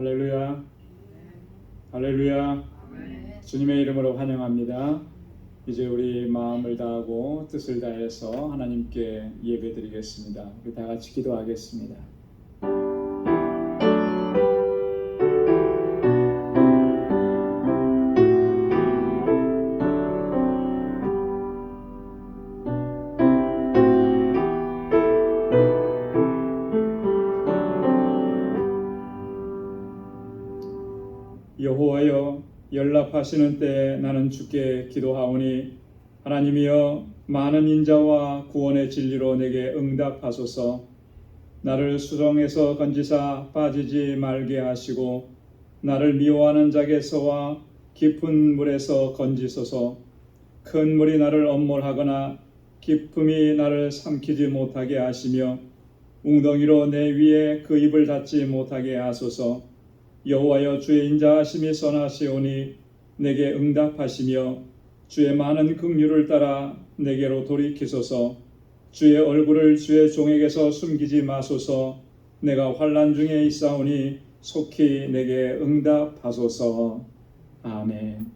할렐루야. 할렐루야. 주님의 이름으로 환영합니다. 이제 우리 마음을 다하고 뜻을 다해서 하나님께 예배드리겠습니다. 우리 다 같이 기도하겠습니다. 여호와여, 연락하시는 때에 나는 주께 기도하오니 하나님이여, 많은 인자와 구원의 진리로 내게 응답하소서. 나를 수렁에서 건지사 빠지지 말게 하시고 나를 미워하는 자에게서와 깊은 물에서 건지소서. 큰 물이 나를 엄몰하거나 깊음이 나를 삼키지 못하게 하시며 웅덩이로 내 위에 그 입을 닫지 못하게 하소서. 여호와여, 주의 인자하심이 선하시오니 내게 응답하시며 주의 많은 긍휼을 따라 내게로 돌이키소서. 주의 얼굴을 주의 종에게서 숨기지 마소서. 내가 환난 중에 있사오니 속히 내게 응답하소서. 아멘.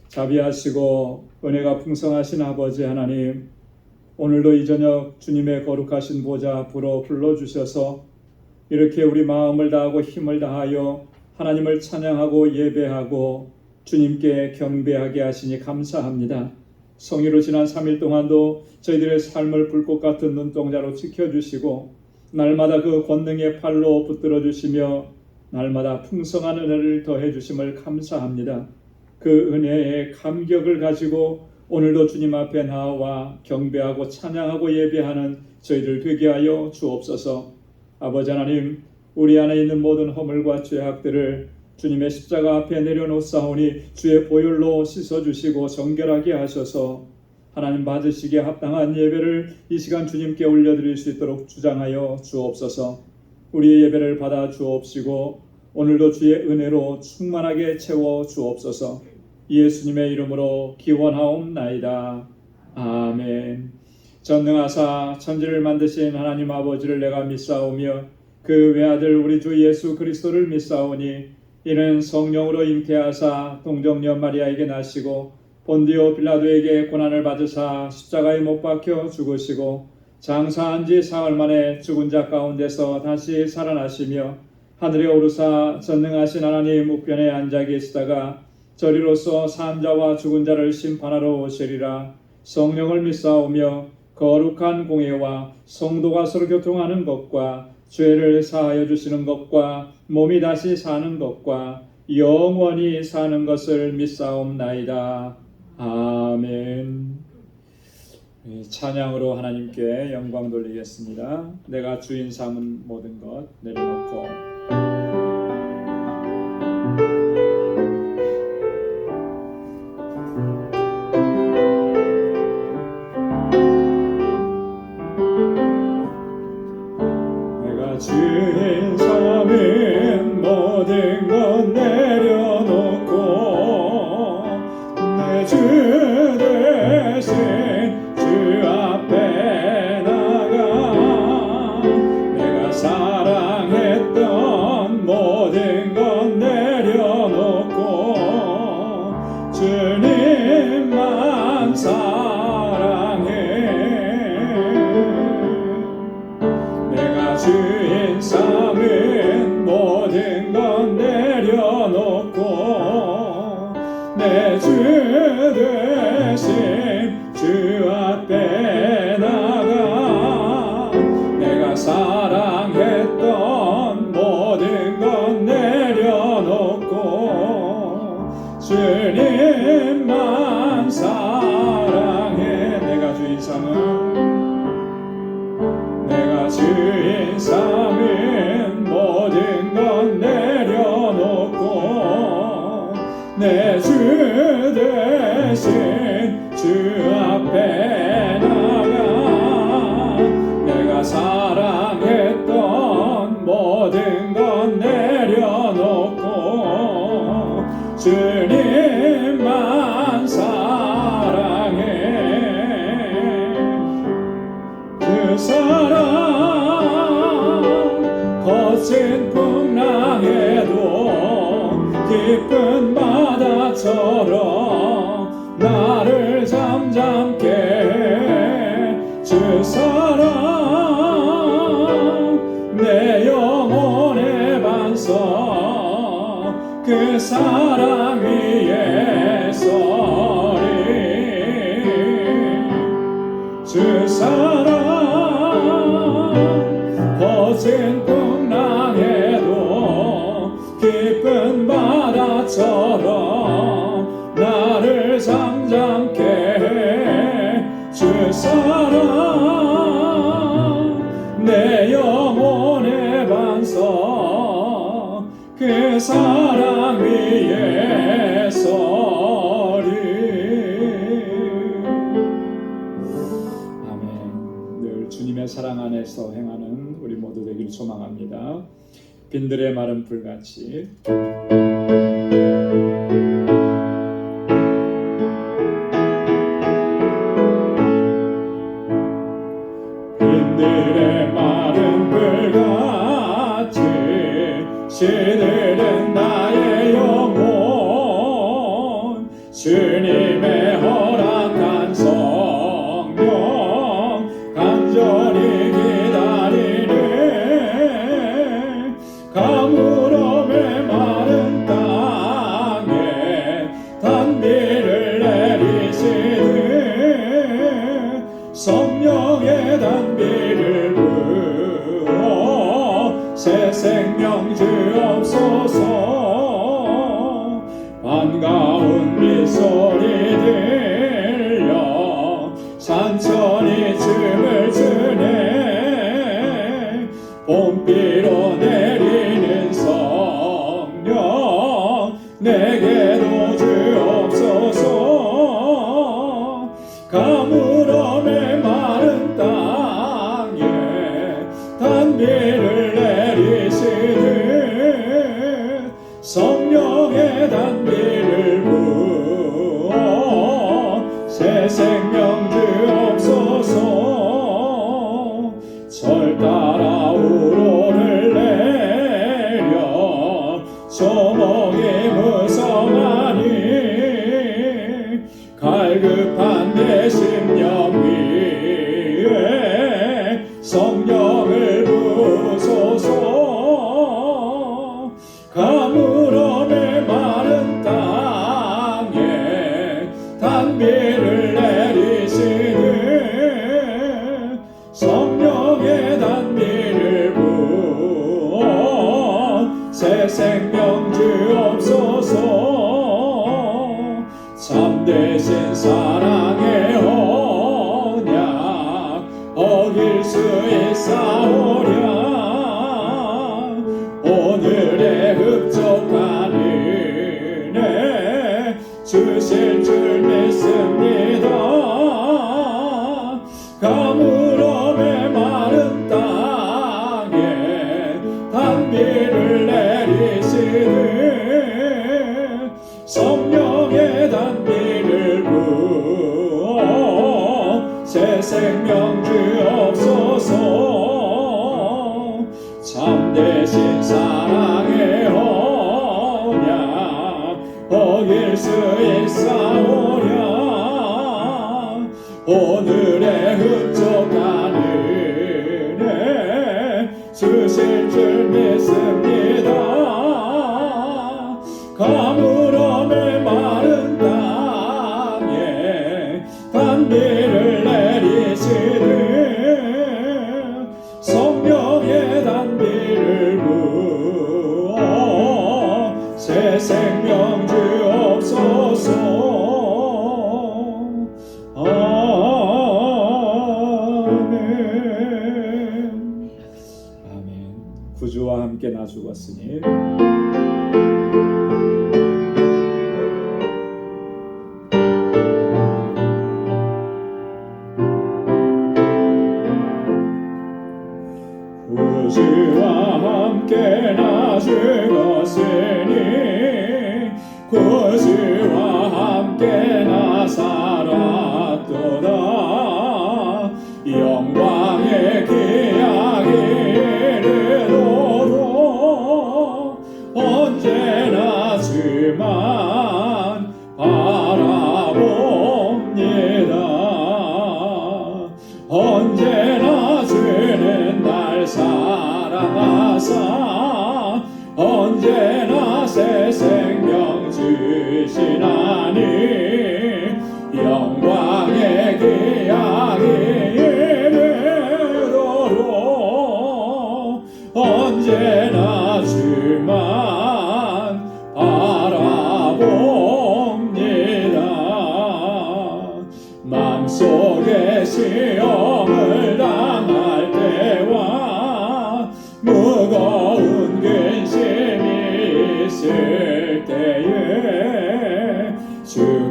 자비하시고 은혜가 풍성하신 아버지 하나님, 오늘도 이 저녁 주님의 거룩하신 보좌 앞으로 불러주셔서 이렇게 우리 마음을 다하고 힘을 다하여 하나님을 찬양하고 예배하고 주님께 경배하게 하시니 감사합니다. 성일로 지난 3일 동안도 저희들의 삶을 불꽃 같은 눈동자로 지켜주시고 날마다 그 권능의 팔로 붙들어 주시며 날마다 풍성한 은혜를 더해 주심을 감사합니다. 그 은혜의 감격을 가지고 오늘도 주님 앞에 나와 경배하고 찬양하고 예배하는 저희들 되게 하여 주옵소서. 아버지 하나님, 우리 안에 있는 모든 허물과 죄악들을 주님의 십자가 앞에 내려놓사오니 주의 보혈로 씻어주시고 정결하게 하셔서 하나님 받으시기에 합당한 예배를 이 시간 주님께 올려드릴 수 있도록 주장하여 주옵소서. 우리의 예배를 받아 주옵시고 오늘도 주의 은혜로 충만하게 채워 주옵소서. 예수님의 이름으로 기원하옵나이다. 아멘. 전능하사 천지를 만드신 하나님 아버지를 내가 믿사오며 그 외아들 우리 주 예수 그리스도를 믿사오니 이는 성령으로 잉태하사 동정녀 마리아에게 나시고 본디오 빌라도에게 고난을 받으사 십자가에 못 박혀 죽으시고 장사한 지 사흘 만에 죽은 자 가운데서 다시 살아나시며 하늘에 오르사 전능하신 하나님 우편에 앉아 계시다가 저리로서 산 자와 죽은 자를 심판하러 오시리라. 성령을 믿사오며 거룩한 공예와 성도가 서로 교통하는 것과 죄를 사하여 주시는 것과 몸이 다시 사는 것과 영원히 사는 것을 믿사옵나이다. 아멘. 찬양으로 하나님께 영광 돌리겠습니다. 내가 주인 삼은 모든 것 내려놓고 주인 삼은 모든 것 내려놓고 내 주 대신 주 앞에 나가 내가 사랑했던 모든 것 내려놓고 주님만 사랑해. 내가 주인 삼은 모든 것 내려놓고 내 주 대신 주 앞에 나가 내가 사랑했던 모든 것 내려놓고 주님만 사랑해. 내가 주인 삼은 모든 것 내려놓고 내 주 대신 주 앞에 나가 내가 사랑했던 모든 것 내려놓고 주님만 사랑해. 그 사랑 거친 풍랑에도 바다처럼 나를 잠잠케 해 주사랑 내 영혼의 반석 그 사랑 위에 서리 주사랑 거친 풍랑에도 깊은 바다처럼 나를 잠잠케 해 주사랑 내 영혼의 반석 그 사랑 위에 서리. 아멘. 늘 주님의 사랑 안에서 행하는 우리 모두 되기를 소망합니다. 빈들의 마른 불같이 빈들의 마른 불같이 시들은 나의 영혼 주님의 허락한 성령 간절히 기다리네 가물음에 마른 땅에 단비를 내리시네 성령의 단비를 부어 새 생명 주옵소서 반가운 빗소리 들려 산천이 춤을 추네 봄비로 내리는 성령 내게도 주옵소서 가물음에 마른 땅에 단비를 내리시듯 성령의 단비를 부어 새 생명 주옵소서 절 따라 우로를 내려 조목이 무성하니 갈급한 내 심령 위에 성령을 부소서 가물음에 마른 땅에 단비를 내리시는 성령의 단비를 부어 새 생명 주옵소서 참되신 사랑의 언약 어길 수 있사오랴 오늘의 흡족한 은혜 주실 줄 믿습니다 가물음에 마른 땅에 단비를 내리시는 성령의 단비를 부어 새 생명 주옵소서 참되신 사랑의 언약 어길 수 있사오랴 오늘의 흡족한 은혜 주실 줄 믿습니다 가물음에 마른 땅에 단비를 내리시는 성령의 단비를 부어 새 생명 주옵소서 아멘. 아멘. 구주와 함께 나 죽었으니 구주와 함께 나 죽었으니 구주와 함께 나 살았도다 영광의 기약이 이르도록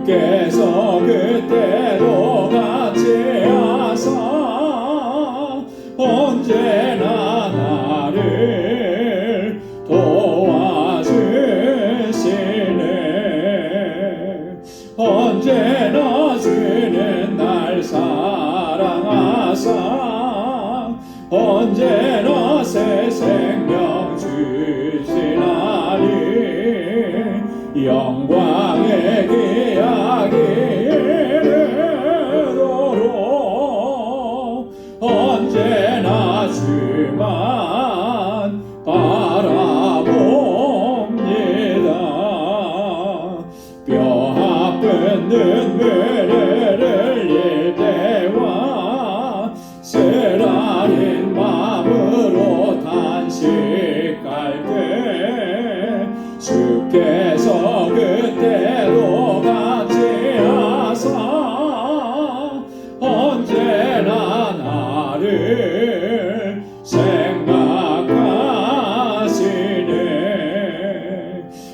주께서 그때도 같이 하사 언제나 나를 도와주시네. 언제나 주는 날 사랑하사 언제나 새 생명 주시나니 영광의 기약이 이르도록 언제나 주만 바라봅니다. 뼈 아픈 눈물을 흘릴 때와 쓰라린 마음으로 단식할 때 주께서 그때도 같이 하사 언제나 나를 생각하시네.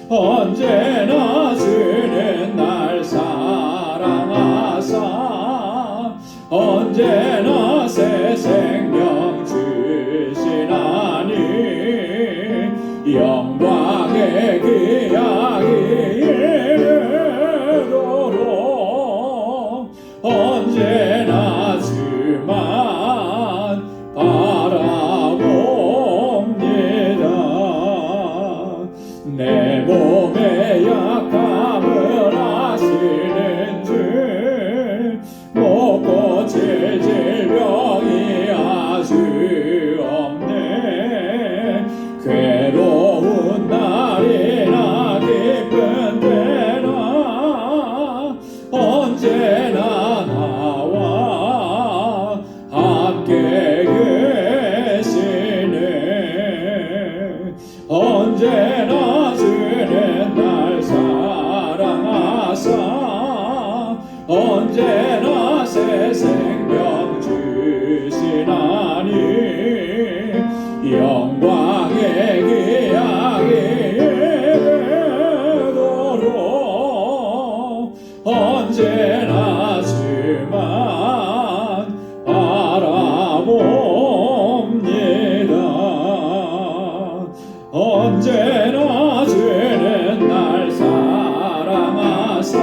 언제나 주는 날 사랑하사 언제나 새 생명 주시나니 영광의 기약이 이르도록 언제나 주만 바라봅니다. 내 몸의 약함을 아시는 주 못 고칠 질병이 아주 없네. 괴로운 날이나 기쁜 때나 언제나 나와 함께 계시네. 언제나 주는 날 사랑하사 언제나 새 생명 주시나니 영광의 기약이 이르도록 언제나 주만 바라봅니다. 언제나 주는 날 사랑하사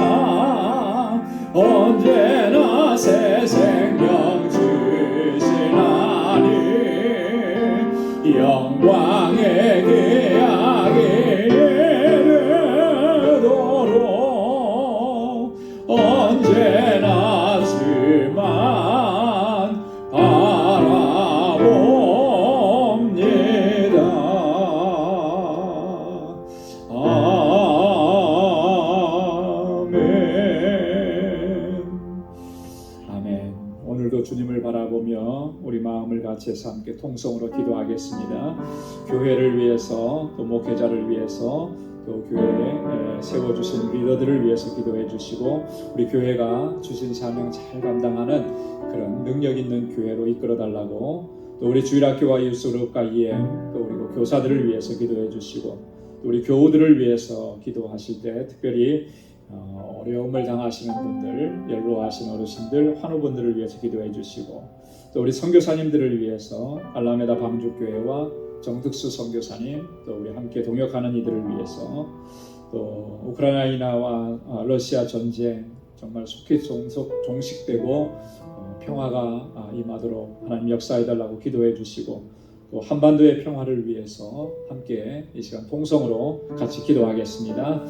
언제나 새 생명 주시나니 영광의 기약이 이르도록 언제나 주만 바라봅니다. 아멘. 오늘도 주님을 바라보며 우리 마음을 같이 해서 함께 통성으로 기도하겠습니다. 교회를 위해서 또 목회자를 위해서 또 교회에 세워주신 리더들을 위해서 기도해 주시고 우리 교회가 주신 사명 잘 감당하는 그런 능력 있는 교회로 이끌어 달라고 또 우리 주일학교와 유스그룹과 EM 또 그리고 교사들을 위해서 기도해 주시고 또 우리 교우들을 위해서 기도하실 때 특별히 어려움을 당하시는 분들, 연로하신 어르신들, 환우분들을 위해서 기도해 주시고 또 우리 선교사님들을 위해서 알라메다 방주교회와 정득수 선교사님 또 우리 함께 동역하는 이들을 위해서 또 우크라이나와 러시아 전쟁 정말 속히 종식되고 평화가 임하도록 하나님 역사해 달라고 기도해 주시고 또 한반도의 평화를 위해서 함께 이 시간 통성으로 같이 기도하겠습니다.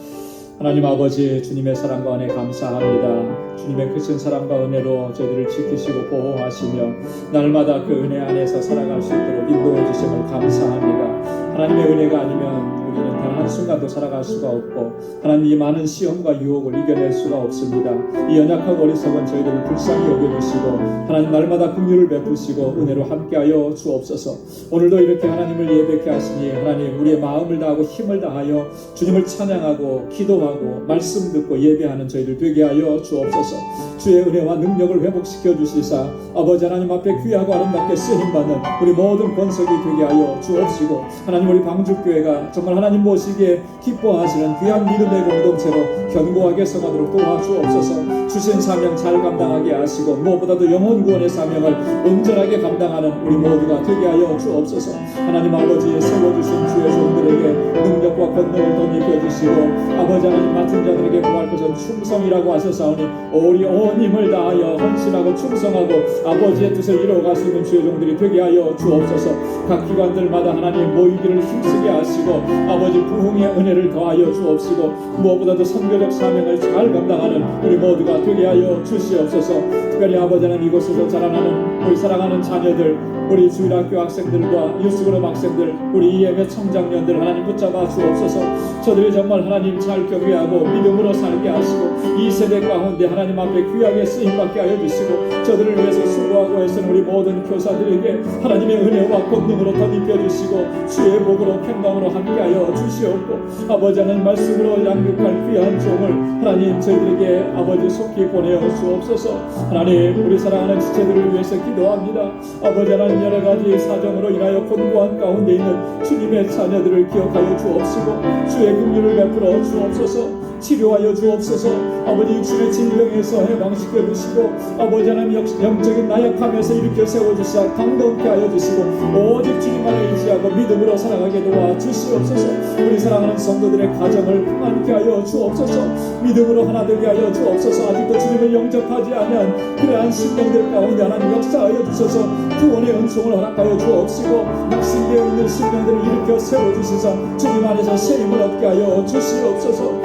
하나님 아버지 주님의 사랑과 은혜 감사합니다. 주님의 크신 사랑과 은혜로 저희들을 지키시고 보호하시며 날마다 그 은혜 안에서 살아갈 수 있도록 인도해 주심을 감사합니다. 하나님의 은혜가 아니면 우리는 단 한순간도 살아갈 수가 없고 하나님 이 많은 시험과 유혹을 이겨낼 수가 없습니다. 이 연약하고 어리석은 저희들을 불쌍히 여겨주시고 하나님 날마다 긍휼을 베푸시고 은혜로 함께하여 주옵소서. 오늘도 이렇게 하나님을 예배케 하시니 하나님 우리의 마음을 다하고 힘을 다하여 주님을 찬양하고 기도하고 말씀 듣고 예배하는 저희들 되게 하여 주옵소서. 주의 은혜와 능력을 회복시켜 주시사 아버지 하나님 앞에 귀하고 아름답게 쓰임받는 우리 모든 권속이 되게 하여 주옵시고 하나님 우리 방주교회가 정말 하나님 모시기 주시기에 기뻐하시는 귀한 믿음의 공동체로 견고하게 성하도록 도와주옵소서. 주신 사명 잘 감당하게 하시고 무엇보다도 영혼 구원의 사명을 온전하게 감당하는 우리 모두가 되게 하여 주옵소서. 하나님 아버지 세워주신 주의 종들에게 능력과 권능을 덧입혀 주시고 아버지 하나님 맡은 자들에게 구할 것은 충성이라고 하셨사오니 우리 온 힘을 다하여 헌신하고 충성하고 아버지의 뜻을 이루어갈 수 있는 주의 종들이 되게 하여 주옵소서. 각 기관들마다 하나님 모이기를 힘쓰게 하시고 아버지 부흥의 은혜를 더하여 주옵시고 무엇보다도 선교적 사명을 잘 감당하는 우리 모두가 되게 하여 주시옵소서. 특별히 아버지 하나님 이곳에서 자라나는 우리 사랑하는 자녀들, 우리 주일학교 학생들과 유스그룹 학생들, 우리 EM의 청장년들 하나님 붙잡아 주옵소서. 저들이 정말 하나님 잘 경외하고 믿음으로 살게 하시고 이 세대 가운데 하나님 앞에 귀하게 쓰임받게 하여 주시고 저들을 위해서 수고하고 애쓰는 우리 모든 교사들에게 하나님의 은혜와 권능으로 덧입혀 주시고 주의 복으로 평강으로 함께하여 주시옵고 아버지 하나님 말씀으로 양육할 귀한 종을 하나님 저희들에게 아버지 속히 보내어 주옵소서. 하나님 우리 사랑하는 지체들을 위해서 기도합니다. 아버지 하나님 여러 가지 사정으로 인하여 곤고한 가운데 있는 주님의 자녀들을 기억하여 주옵시고 주의 긍휼을 베풀어 주옵소서. 치료하여 주옵소서. 아버지 육신의 질병에서 해방시켜 주시고 아버지 하나님 영적인 나약함에서 일으켜 세워주시사 강건케 하여 주시고 오직 주님만을 의지하고 믿음으로 살아가게 도와 주시옵소서. 우리 사랑하는 성도들의 가정을 평안케 하여 주옵소서. 믿음으로 하나 되게 하여 주옵소서. 아직도 주님을 영접하지 않은 그러한 심령들 가운데 하나님 역사하여 주셔서 구원의 은총을 허락하여 주옵시고 낙심되어 있는 심령들을 일으켜 세워주시사 주님 안에서 세임을 얻게 하여 주시옵소서.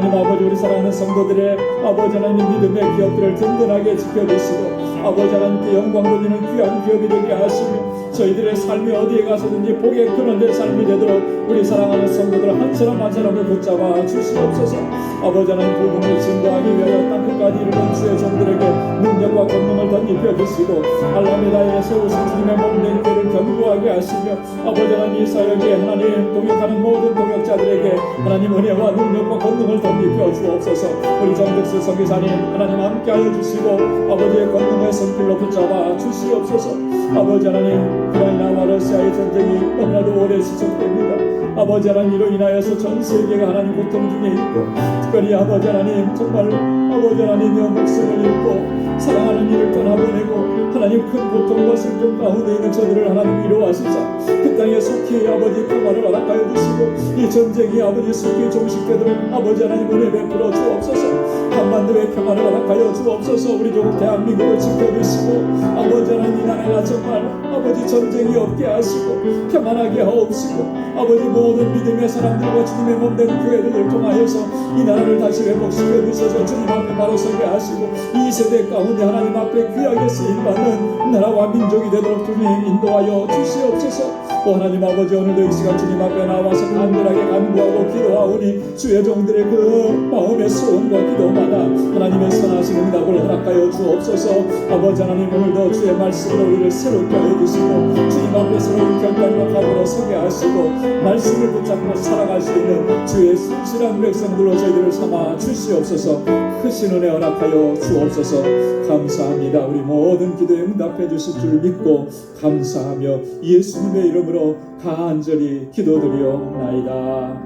하나님 아버지 우리 사랑하는 성도들의 아버지 하나님 믿음의 기업들을 든든하게 지켜주시고 아버지 하나님께 영광 돌리는 귀한 기업이 되게 하시며 저희들의 삶이 어디에 가서든지 복의 근원된 삶이 되도록 우리 사랑하는 성도들 한 사람 한 사람을 붙잡아 주시옵소서. 아버지 하나님 부흥을 증거하기 위하여 땅끝까지 이르는 주의 종들에게 능력과 권능을 덧입혀 주시고 알라메다에 세우신 주님의 몸된 교를 견고하게 하시며 아버지 하나님 이 사역에 하나님 동역하는 모든 동역자들에게 하나님 은혜와 능력과 권능을 덧입혀 주옵소서. 우리 정득수 선교사님 하나님 함께하여 주시고 아버지의 권능의 손길로 붙잡아 주시옵소서. 아버지 하나님 우크라이나와 러시아의 전쟁이 너무나도 오래 지속됩니다. 아버지 하나님 이로 인하여서 전 세계가 하나님 고통 중에 있고 특별히 아버지 하나님 정말 아버지 하나님의 목숨을 잃고 사랑하는 이를 떠나보내고 하나님 큰 고통과 슬픔 가운데 있는 저들을 하나님 위로하시자 그 땅에 속히 아버지 평화를 허락하여 주시고 이 전쟁이 아버지 속히 종식되도록 아버지 하나님 은혜 베풀어 주옵소서. 한반도의 평화를 허락하여 주옵소서. 우리 조국 대한민국을 지켜주시고 아버지 하나님 이 나라가 정말 아버지 전쟁이 없게 하시고 평안하게 하옵시고 아버지 모든 믿음의 사람들과 주님의 몸된 교회를 통하여서 이 나라를 다시 회복시켜 주셔서 주님 앞에 바로 서게 하시고 이 세대 가운데 하나님 앞에 귀하게 쓰임받는 나라와 민족이 되도록 주님 인도하여 주시옵소서. 하나님 아버지 오늘도 이 시간 주님 앞에 나와서 간절하게 간구하고 기도하오니 주의 종들의 그 마음의 소원과 기도마다 하나님의 선하신 응답을 허락하여 주옵소서. 아버지 하나님 오늘도 주의 말씀으로 우리를 새롭게 하여 주시고 주님 앞에 새로운 결단과 각오로 서게 하시고 말씀을 붙잡고 살아갈 수 있는 주의 순실한 백성들로 저희들을 삼아 주시옵소서. 크신 은혜 허락하여 주옵소서. 감사합니다. 우리 모든 기도에 응답해 주실 줄 믿고 감사하며 예수님의 이름으로 간절히 기도드리옵나이다.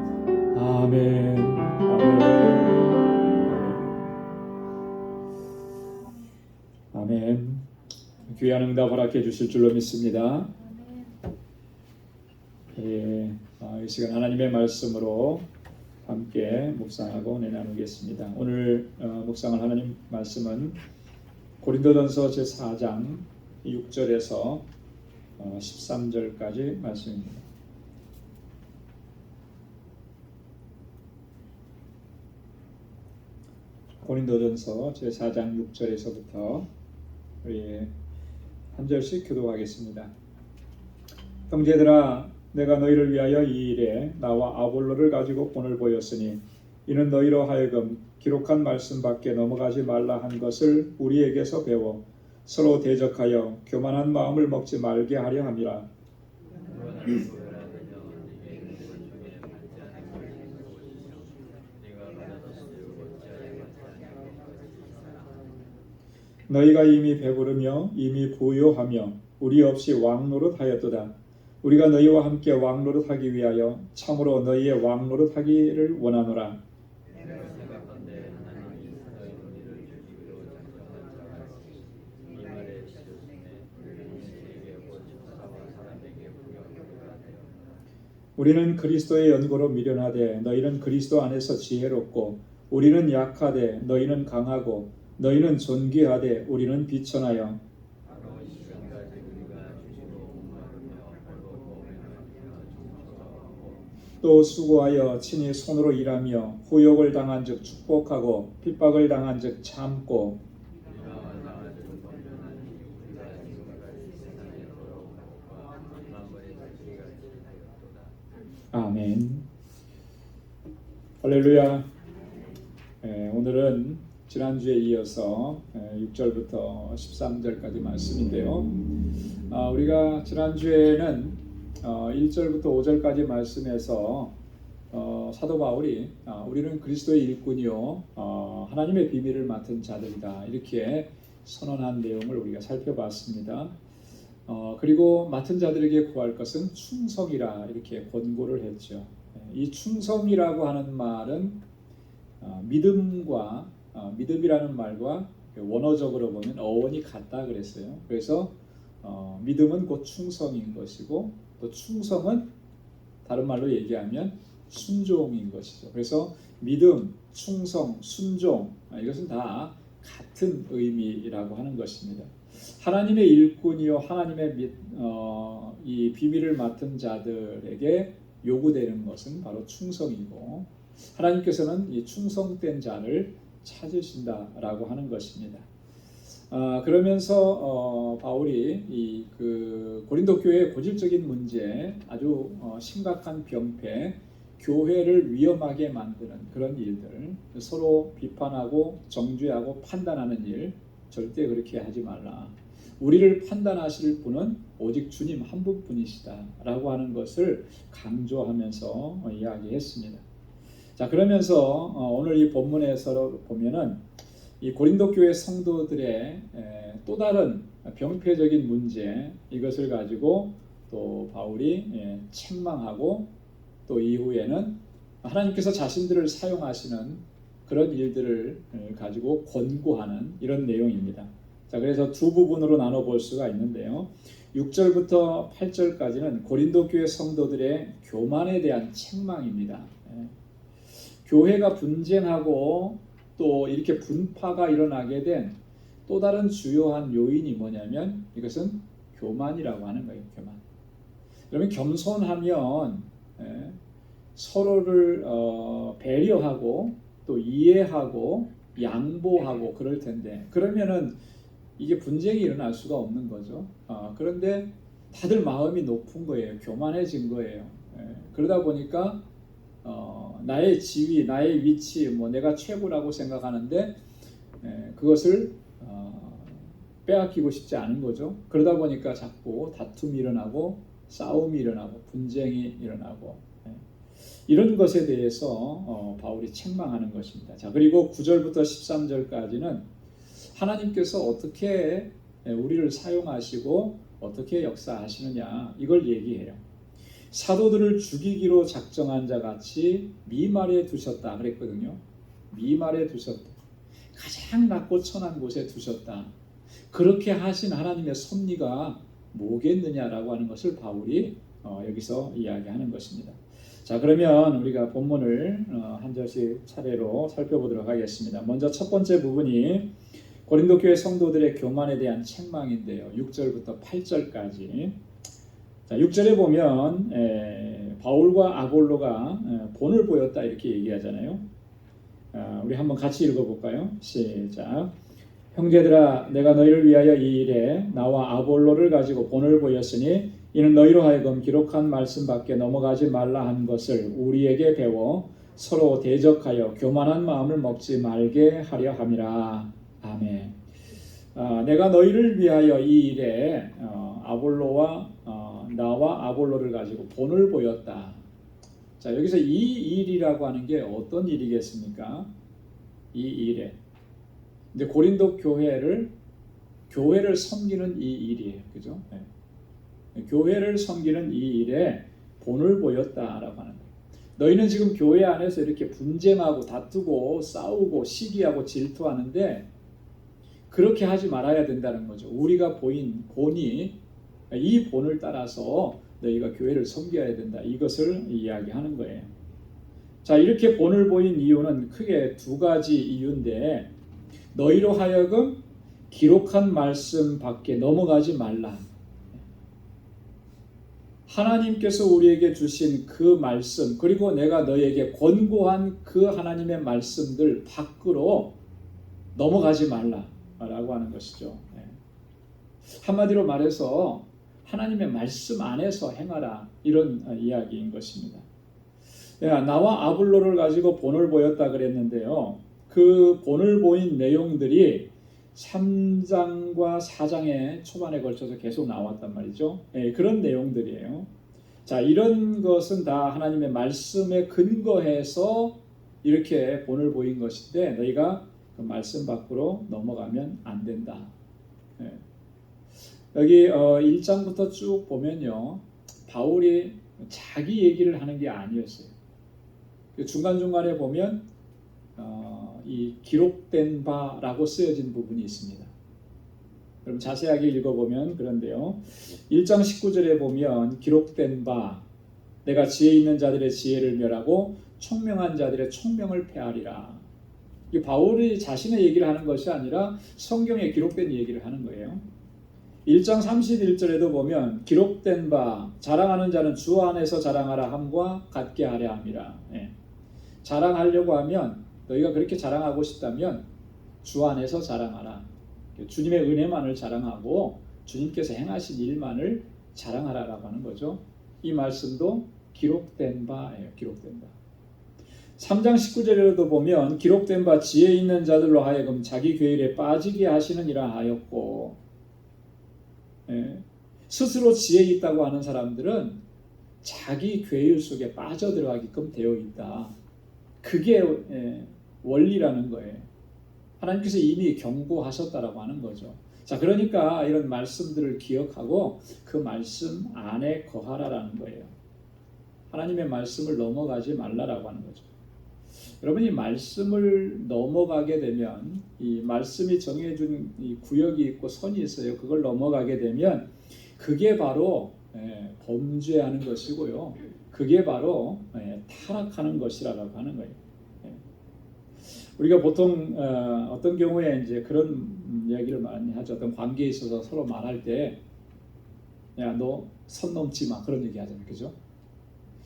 아멘. 아멘. 아멘. 귀한 응답 허락해 주실 줄로 믿습니다. 이 시간 하나님의 말씀으로 함께 묵상하고 나누겠습니다. 오늘 묵상할 하나님 말씀은 고린도전서 제4장 6절에서 13절까지 말씀입니다. 고린도전서 제4장 6절에서부터 우리 한 절씩 교독하겠습니다. 형제들아, 내가 너희를 위하여 이 일에 나와 아볼로를 가지고 본을 보였으니 이는 너희로 하여금 기록한 말씀 밖에 넘어가지 말라 한 것을 우리에게서 배워 서로 대적하여 교만한 마음을 먹지 말게 하려 함이라. 너희가 이미 배부르며 이미 부요하며 우리 없이 왕노릇하였도다. 우리가 너희와 함께 왕노릇하기 위하여 참으로 너희의 왕노릇하기를 원하노라. 우리는 그리스도의 연고로 미련하되 너희는 그리스도 안에서 지혜롭고 우리는 약하되 너희는 강하고 너희는 존귀하되 우리는 비천하여 또 수고하여 친히 손으로 일하며 후욕을 당한즉 축복하고 핍박을 당한즉 참고 아멘. 할렐루야. 오늘은 지난주에 이어서 6절부터 13절까지 말씀인데요. 우리가 지난주에는 1절부터 5절까지 말씀에서 사도 바울이 우리는 그리스도의 일꾼이요 하나님의 비밀을 맡은 자들이다 이렇게 선언한 내용을 우리가 살펴봤습니다. 그리고 맡은 자들에게 구할 것은 충성이라 이렇게 권고를 했죠. 이 충성이라고 하는 말은 믿음이라는 말과 원어적으로 보면 어원이 같다 그랬어요. 그래서 믿음은 곧 충성인 것이고 또 충성은 다른 말로 얘기하면 순종인 것이죠. 그래서 믿음, 충성, 순종 이것은 다 같은 의미라고 하는 것입니다. 하나님의 일꾼이요 하나님의 이 비밀을 맡은 자들에게 요구되는 것은 바로 충성이고 하나님께서는 이 충성된 자를 찾으신다라고 하는 것입니다. 그러면서 바울이 그 고린도 교회의 고질적인 문제, 아주 심각한 병폐, 교회를 위험하게 만드는 그런 일들, 서로 비판하고 정죄하고 판단하는 일 절대 그렇게 하지 말라. 우리를 판단하실 분은 오직 주님 한 분뿐이시다라고 하는 것을 강조하면서 이야기했습니다. 자, 그러면서 오늘 이 본문에서 보면은 이 고린도 교회 성도들의 또 다른 병폐적인 문제 이것을 가지고 또 바울이 책망하고 또 이후에는 하나님께서 자신들을 사용하시는 그런 일들을 가지고 권고하는 이런 내용입니다. 자, 그래서 두 부분으로 나눠 볼 수가 있는데요. 6절부터 8절까지는 고린도 교회 성도들의 교만에 대한 책망입니다. 교회가 분쟁하고 또 이렇게 분파가 일어나게 된 또 다른 주요한 요인이 뭐냐면 이것은 교만이라고 하는 거예요. 교만. 그러면 겸손하면 서로를 배려하고 또 이해하고 양보하고 그럴 텐데 그러면은 이게 분쟁이 일어날 수가 없는 거죠. 그런데 다들 마음이 높은 거예요. 교만해진 거예요. 그러다 보니까 나의 지위, 나의 위치, 내가 최고라고 생각하는데 그것을 빼앗기고 싶지 않은 거죠. 그러다 보니까 자꾸 다툼이 일어나고 싸움이 일어나고 분쟁이 일어나고 이런 것에 대해서 바울이 책망하는 것입니다. 자, 그리고 9절부터 13절까지는 하나님께서 어떻게 우리를 사용하시고 어떻게 역사하시느냐 이걸 얘기해요. 사도들을 죽이기로 작정한 자 같이 미말에 두셨다 그랬거든요. 미말에 두셨다. 가장 낮고 천한 곳에 두셨다. 그렇게 하신 하나님의 섭리가 뭐겠느냐라고 하는 것을 바울이 여기서 이야기하는 것입니다. 자, 그러면 우리가 본문을 한 절씩 차례로 살펴보도록 하겠습니다. 먼저 첫 번째 부분이 고린도 교회 성도들의 교만에 대한 책망인데요. 6절부터 8절까지. 자, 6절에 보면 바울과 아볼로가 본을 보였다 이렇게 얘기하잖아요. 우리 한번 같이 읽어볼까요? 시작. 형제들아, 내가 너희를 위하여 이 일에 나와 아볼로를 가지고 본을 보였으니 이는 너희로 하여금 기록한 말씀 밖에 넘어가지 말라 한 것을 우리에게 배워 서로 대적하여 교만한 마음을 먹지 말게 하려 함이라. 아멘. 내가 너희를 위하여 이 일에 나와 아볼로를 가지고 본을 보였다. 자, 여기서 이 일이라고 하는 게 어떤 일이겠습니까? 이 일에 이제 고린도 교회를 섬기는 이 일이에요, 그죠? 네. 교회를 섬기는 이 일에 본을 보였다라고 하는 거예요. 너희는 지금 교회 안에서 이렇게 분쟁하고 다투고 싸우고 시기하고 질투하는데 그렇게 하지 말아야 된다는 거죠. 우리가 보인 본이 이 본을 따라서 너희가 교회를 섬겨야 된다. 이것을 이야기하는 거예요. 자, 이렇게 본을 보인 이유는 크게 두 가지 이유인데 너희로 하여금 기록한 말씀 밖에 넘어가지 말라. 하나님께서 우리에게 주신 그 말씀 그리고 내가 너희에게 권고한 그 하나님의 말씀들 밖으로 넘어가지 말라라고 하는 것이죠. 한마디로 말해서 하나님의 말씀 안에서 행하라 이런 이야기인 것입니다. 나와 아볼로를 가지고 본을 보였다 그랬는데요. 그 본을 보인 내용들이 3장과 4장의 초반에 걸쳐서 계속 나왔단 말이죠. 그런 내용들이에요. 자, 이런 것은 다 하나님의 말씀에 근거해서 이렇게 본을 보인 것인데 너희가 그 말씀 밖으로 넘어가면 안 된다. 여기 1장부터 쭉 보면요. 바울이 자기 얘기를 하는 게 아니었어요. 중간중간에 보면 이 기록된 바라고 쓰여진 부분이 있습니다. 그럼 자세하게 읽어보면 그런데요. 1장 19절에 보면 기록된 바 내가 지혜 있는 자들의 지혜를 멸하고 총명한 자들의 총명을 폐하리라. 이 바울이 자신의 얘기를 하는 것이 아니라 성경에 기록된 얘기를 하는 거예요. 1장 31절에도 보면 기록된 바 자랑하는 자는 주 안에서 자랑하라 함과 같게 하려 함이라. 자랑하려고 하면 너희가 그렇게 자랑하고 싶다면 주 안에서 자랑하라. 주님의 은혜만을 자랑하고 주님께서 행하신 일만을 자랑하라라고 하는 거죠. 이 말씀도 기록된 바예요. 기록된 바. 3장 19절에도 보면 기록된 바 지혜 있는 자들로 하여금 자기 괴일에 빠지게 하시느니라 하였고 스스로 지혜 있다고 하는 사람들은 자기 괴일 속에 빠져들어가게끔 되어 있다. 그게 원리라는 거예요. 하나님께서 이미 경고하셨다라고 하는 거죠. 자, 그러니까 이런 말씀들을 기억하고 그 말씀 안에 거하라라는 거예요. 하나님의 말씀을 넘어가지 말라라고 하는 거죠. 여러분이 말씀을 넘어가게 되면 이 말씀이 정해준 이 구역이 있고 선이 있어요. 그걸 넘어가게 되면 그게 바로 범죄하는 것이고요. 그게 바로 타락하는 것이라고 하는 거예요. 우리가 보통 어떤 경우에 이제 그런 이야기를 많이 하죠. 어떤 관계에 있어서 서로 말할 때, 야, 너 선 넘지 마. 그런 얘기 하잖아요. 그죠?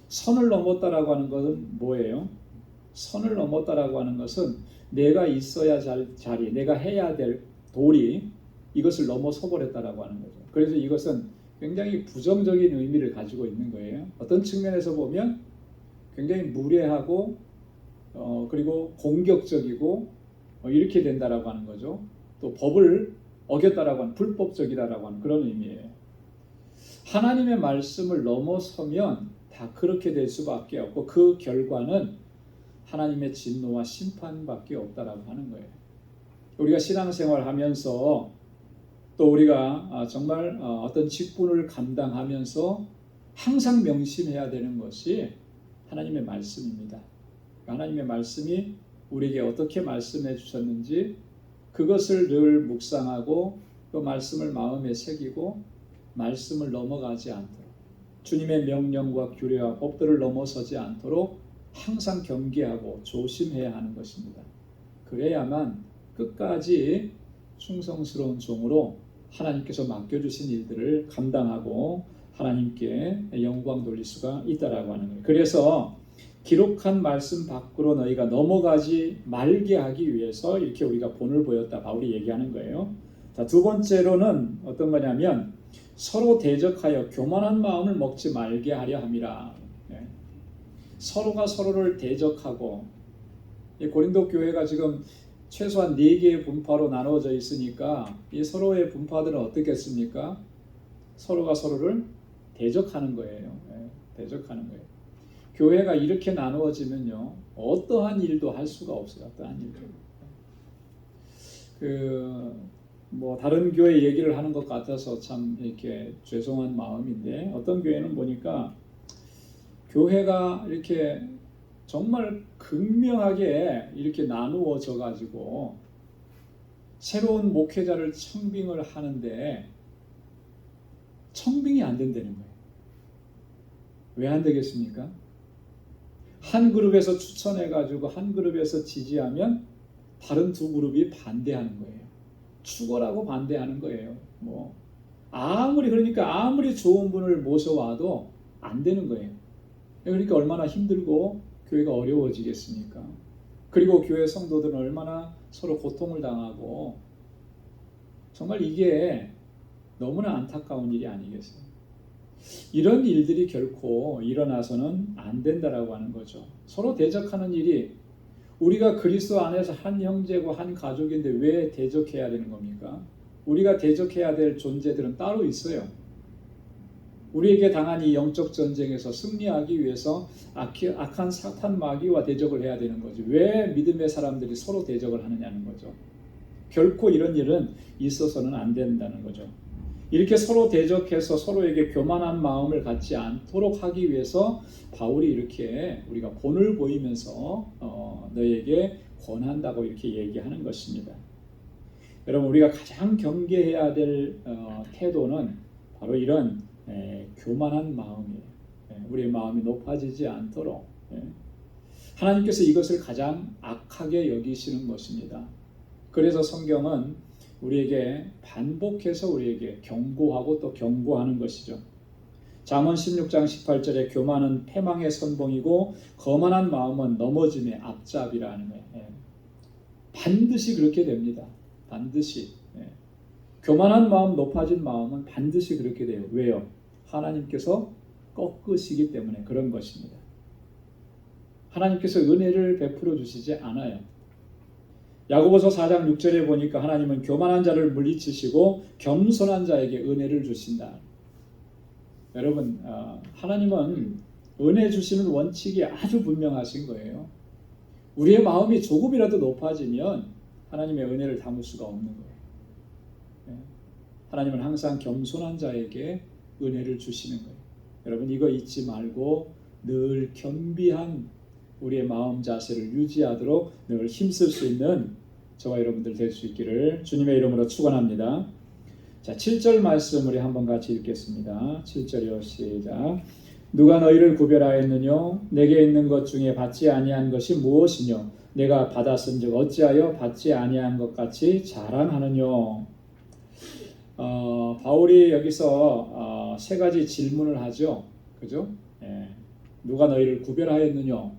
선을 넘었다라고 하는 것은 뭐예요? 선을 넘었다라고 하는 것은 내가 있어야 할 자리, 내가 해야 될 도리, 이것을 넘어서 버렸다라고 하는 거죠. 그래서 이것은 굉장히 부정적인 의미를 가지고 있는 거예요. 어떤 측면에서 보면 굉장히 무례하고 그리고 공격적이고 이렇게 된다라고 하는 거죠. 또 법을 어겼다라고 하는 불법적이다라고 하는 그런 의미예요. 하나님의 말씀을 넘어서면 다 그렇게 될 수밖에 없고 그 결과는 하나님의 진노와 심판밖에 없다라고 하는 거예요. 우리가 신앙생활 하면서 또 우리가 정말 어떤 직분을 감당하면서 항상 명심해야 되는 것이 하나님의 말씀입니다. 하나님의 말씀이 우리에게 어떻게 말씀해 주셨는지 그것을 늘 묵상하고 그 말씀을 마음에 새기고 말씀을 넘어가지 않도록 주님의 명령과 규례와 법들을 넘어서지 않도록 항상 경계하고 조심해야 하는 것입니다. 그래야만 끝까지 충성스러운 종으로 하나님께서 맡겨주신 일들을 감당하고 하나님께 영광 돌릴 수가 있다라고 하는 거예요. 그래서 기록한 말씀 밖으로 너희가 넘어가지 말게 하기 위해서 이렇게 우리가 본을 보였다 바울이 얘기하는 거예요. 자, 두 번째로는 어떤 거냐면 서로 대적하여 교만한 마음을 먹지 말게 하려 함이라. 서로가 서로를 대적하고 고린도 교회가 지금 최소한 4개의 분파로 나누어져 있으니까 이 서로의 분파들은 어떻겠습니까? 서로가 서로를 대적하는 거예요. 대적하는 거예요. 교회가 이렇게 나누어지면요, 어떠한 일도 할 수가 없어요. 어떠한 일도. 뭐 다른 교회 얘기를 하는 것 같아서 참 이렇게 죄송한 마음인데, 어떤 교회는 보니까 교회가 이렇게 정말 극명하게 이렇게 나누어져 가지고 새로운 목회자를 청빙을 하는데 청빙이 안 된다는 거예요. 왜 안 되겠습니까? 한 그룹에서 추천해 가지고 한 그룹에서 지지하면 다른 두 그룹이 반대하는 거예요. 추월하고 반대하는 거예요. 뭐 그러니까 아무리 좋은 분을 모셔와도 안 되는 거예요. 그러니까 얼마나 힘들고 교회가 어려워지겠습니까? 그리고 교회 성도들은 얼마나 서로 고통을 당하고, 정말 이게 너무나 안타까운 일이 아니겠어요? 이런 일들이 결코 일어나서는 안 된다라고 하는 거죠. 서로 대적하는 일이, 우리가 그리스도 안에서 한 형제고 한 가족인데 왜 대적해야 되는 겁니까? 우리가 대적해야 될 존재들은 따로 있어요. 우리에게 당한 이 영적 전쟁에서 승리하기 위해서 악한 사탄 마귀와 대적을 해야 되는 거죠. 왜 믿음의 사람들이 서로 대적을 하느냐는 거죠. 결코 이런 일은 있어서는 안 된다는 거죠. 이렇게 서로 대적해서 서로에게 교만한 마음을 갖지 않도록 하기 위해서 바울이 이렇게 우리가 본을 보이면서 너에게 권한다고 이렇게 얘기하는 것입니다. 여러분, 우리가 가장 경계해야 될 태도는 바로 이런 교만한 마음이에요. 우리의 마음이 높아지지 않도록 하나님께서 이것을 가장 악하게 여기시는 것입니다. 그래서 성경은 우리에게 반복해서 우리에게 경고하고 또 경고하는 것이죠. 잠언 16장 18절에 교만은 패망의 선봉이고 거만한 마음은 넘어짐의 앞잡이라는 거예요. 반드시 그렇게 됩니다. 반드시. 교만한 마음, 높아진 마음은 반드시 그렇게 돼요. 왜요? 하나님께서 꺾으시기 때문에 그런 것입니다. 하나님께서 은혜를 베풀어 주시지 않아요. 야고보서 4장 6절에 보니까 하나님은 교만한 자를 물리치시고 겸손한 자에게 은혜를 주신다. 여러분, 하나님은 은혜 주시는 원칙이 아주 분명하신 거예요. 우리의 마음이 조금이라도 높아지면 하나님의 은혜를 담을 수가 없는 거예요. 하나님은 항상 겸손한 자에게 은혜를 주시는 거예요. 여러분, 이거 잊지 말고 늘 겸비한 우리의 마음 자세를 유지하도록 늘 힘쓸 수 있는 저와 여러분들 될 수 있기를 주님의 이름으로 축원합니다. 자, 7절 말씀 우리 한번 같이 읽겠습니다. 7절이요, 시작. 누가 너희를 구별하였느뇨? 내게 있는 것 중에 받지 아니한 것이 무엇이뇨? 내가 받았은즉 어찌하여 받지 아니한 것 같이 자랑하느뇨? 바울이 여기서 세 가지 질문을 하죠. 그죠? 누가 너희를 구별하였느뇨?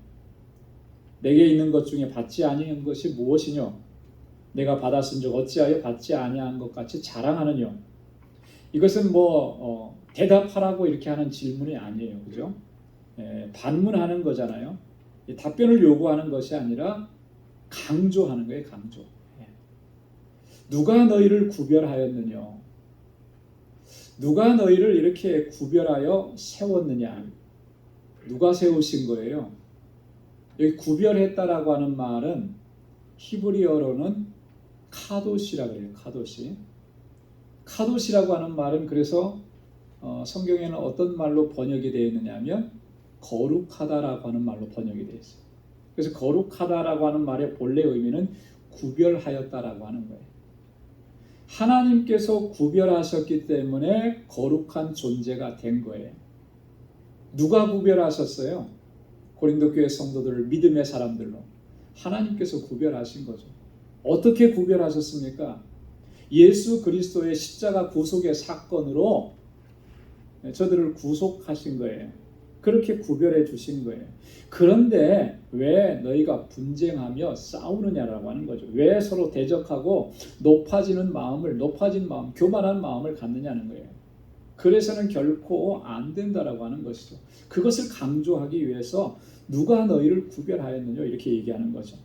내게 있는 것 중에 받지 아니한 것이 무엇이뇨? 내가 받았은즉 어찌하여 받지 아니한 것 같이 자랑하느뇨? 이것은 대답하라고 이렇게 하는 질문이 아니에요. 그죠? 반문하는 거잖아요. 답변을 요구하는 것이 아니라 강조하는 거예요. 강조. 누가 너희를 구별하였느뇨? 누가 너희를 이렇게 구별하여 세웠느냐? 누가 세우신 거예요? 여기 구별했다라고 하는 말은 히브리어로는 카도시라고 해요. 카도시. 카도시라고 하는 말은 그래서 성경에는 어떤 말로 번역이 되어 있느냐 하면 거룩하다라고 하는 말로 번역이 되어 있어요. 그래서 거룩하다라고 하는 말의 본래 의미는 구별하였다라고 하는 거예요. 하나님께서 구별하셨기 때문에 거룩한 존재가 된 거예요. 누가 구별하셨어요? 고린도 교회 성도들을 믿음의 사람들로 하나님께서 구별하신 거죠. 어떻게 구별하셨습니까? 예수 그리스도의 십자가 구속의 사건으로 저들을 구속하신 거예요. 그렇게 구별해 주신 거예요. 그런데 왜 너희가 분쟁하며 싸우느냐라고 하는 거죠. 왜 서로 대적하고 높아진 마음, 교만한 마음을 갖느냐는 거예요. 그래서는 결코 안 된다라고 하는 것이죠. 그것을 강조하기 위해서 누가 너희를 구별하였느냐 이렇게 얘기하는 거죠.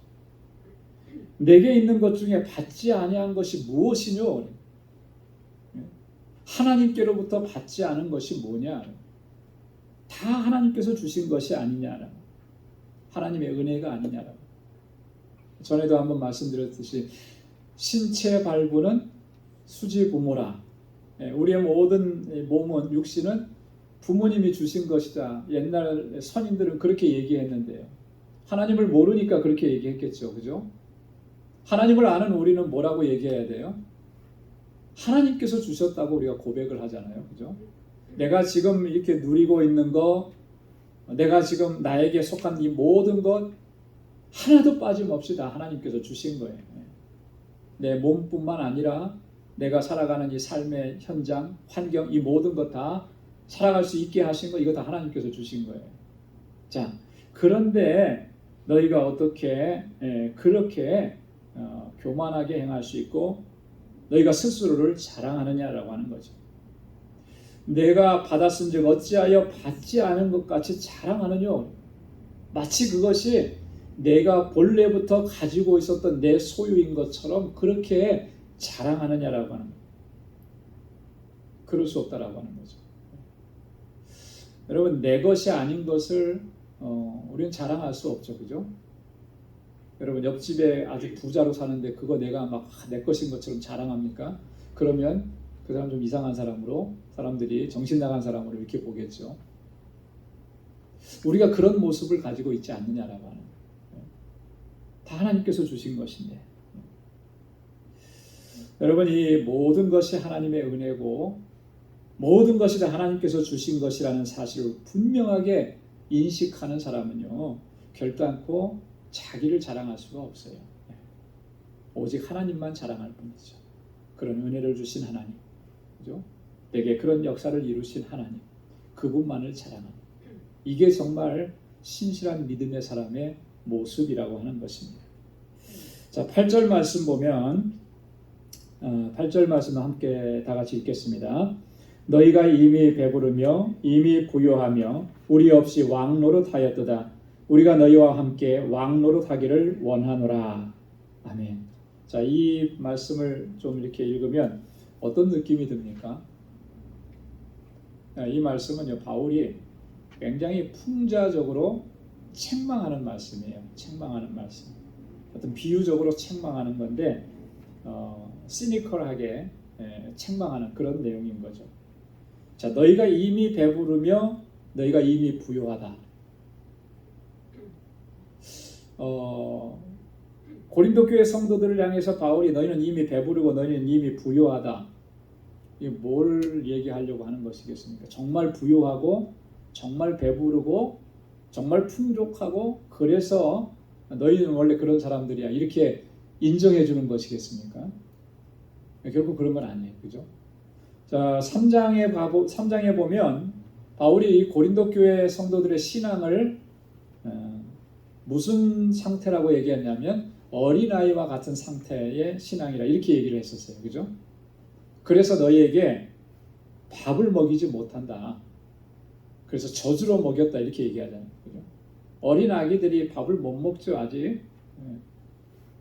내게 있는 것 중에 받지 아니한 것이 무엇이뇨? 하나님께로부터 받지 않은 것이 뭐냐? 다 하나님께서 주신 것이 아니냐라고. 하나님의 은혜가 아니냐라고. 전에도 한번 말씀드렸듯이 신체 발부는 수지 부모라. 우리의 모든 몸은 육신은 부모님이 주신 것이다. 옛날 선인들은 그렇게 얘기했는데요. 하나님을 모르니까 그렇게 얘기했겠죠. 그죠? 하나님을 아는 우리는 뭐라고 얘기해야 돼요? 하나님께서 주셨다고 우리가 고백을 하잖아요. 그죠? 내가 지금 이렇게 누리고 있는 거, 내가 지금 나에게 속한 이 모든 것 하나도 빠짐없이 다 하나님께서 주신 거예요. 내 몸뿐만 아니라 내가 살아가는 이 삶의 현장, 환경, 이 모든 것 다 살아갈 수 있게 하신 거, 이거 다 하나님께서 주신 거예요. 자, 그런데 너희가 어떻게 그렇게 교만하게 행할 수 있고 너희가 스스로를 자랑하느냐라고 하는 거죠. 내가 받았은즉 어찌하여 받지 않은 것 같이 자랑하느냐. 마치 그것이 내가 본래부터 가지고 있었던 내 소유인 것처럼 그렇게 자랑하느냐라고 하는 거예요. 그럴 수 없다라고 하는 거죠. 여러분, 내 것이 아닌 것을 우리는 자랑할 수 없죠. 그죠? 여러분, 옆집에 아주 부자로 사는데 그거 내가 막 내 것인 것처럼 자랑합니까? 그러면 그 사람 좀 이상한 사람으로, 사람들이 정신 나간 사람으로 이렇게 보겠죠. 우리가 그런 모습을 가지고 있지 않느냐라고 하는 거예요. 다 하나님께서 주신 것인데. 여러분, 이 모든 것이 하나님의 은혜고 모든 것이 다 하나님께서 주신 것이라는 사실을 분명하게 인식하는 사람은요, 결단코 자기를 자랑할 수가 없어요. 오직 하나님만 자랑할 뿐이죠. 그런 은혜를 주신 하나님, 그죠? 내게 그런 역사를 이루신 하나님, 그분만을 자랑하는, 이게 정말 신실한 믿음의 사람의 모습이라고 하는 것입니다. 자, 8절 말씀 보면 8절 말씀 함께 다 같이 읽겠습니다. 너희가 이미 배부르며 이미 부요하며 우리 없이 왕노릇하였도다. 우리가 너희와 함께 왕노릇하기를 원하노라. 아멘. 자, 이 말씀을 좀 이렇게 읽으면 어떤 느낌이 듭니까? 이 말씀은요, 바울이 굉장히 풍자적으로 책망하는 말씀이에요. 책망하는 말씀. 어떤 비유적으로 책망하는 건데 시니컬하게 책망하는 그런 내용인 거죠. 자, 너희가 이미 배부르며 너희가 이미 부요하다. 고린도 교회 성도들을 향해서 바울이 너희는 이미 배부르고 너희는 이미 부요하다. 이게 뭘 얘기하려고 하는 것이겠습니까? 정말 부요하고 정말 배부르고 정말 풍족하고 그래서 너희는 원래 그런 사람들이야. 이렇게 인정해 주는 것이겠습니까? 결국 그런 건 아니에요. 그죠? 자, 3장에 보면 바울이 고린도 교회 성도들의 신앙을 무슨 상태라고 얘기했냐면 어린아이와 같은 상태의 신앙이라 이렇게 얘기를 했었어요. 그죠? 그래서 너희에게 밥을 먹이지 못한다. 그래서 저주로 먹였다 이렇게 얘기하잖아요. 그죠? 어린 아기들이 밥을 못 먹죠. 아직.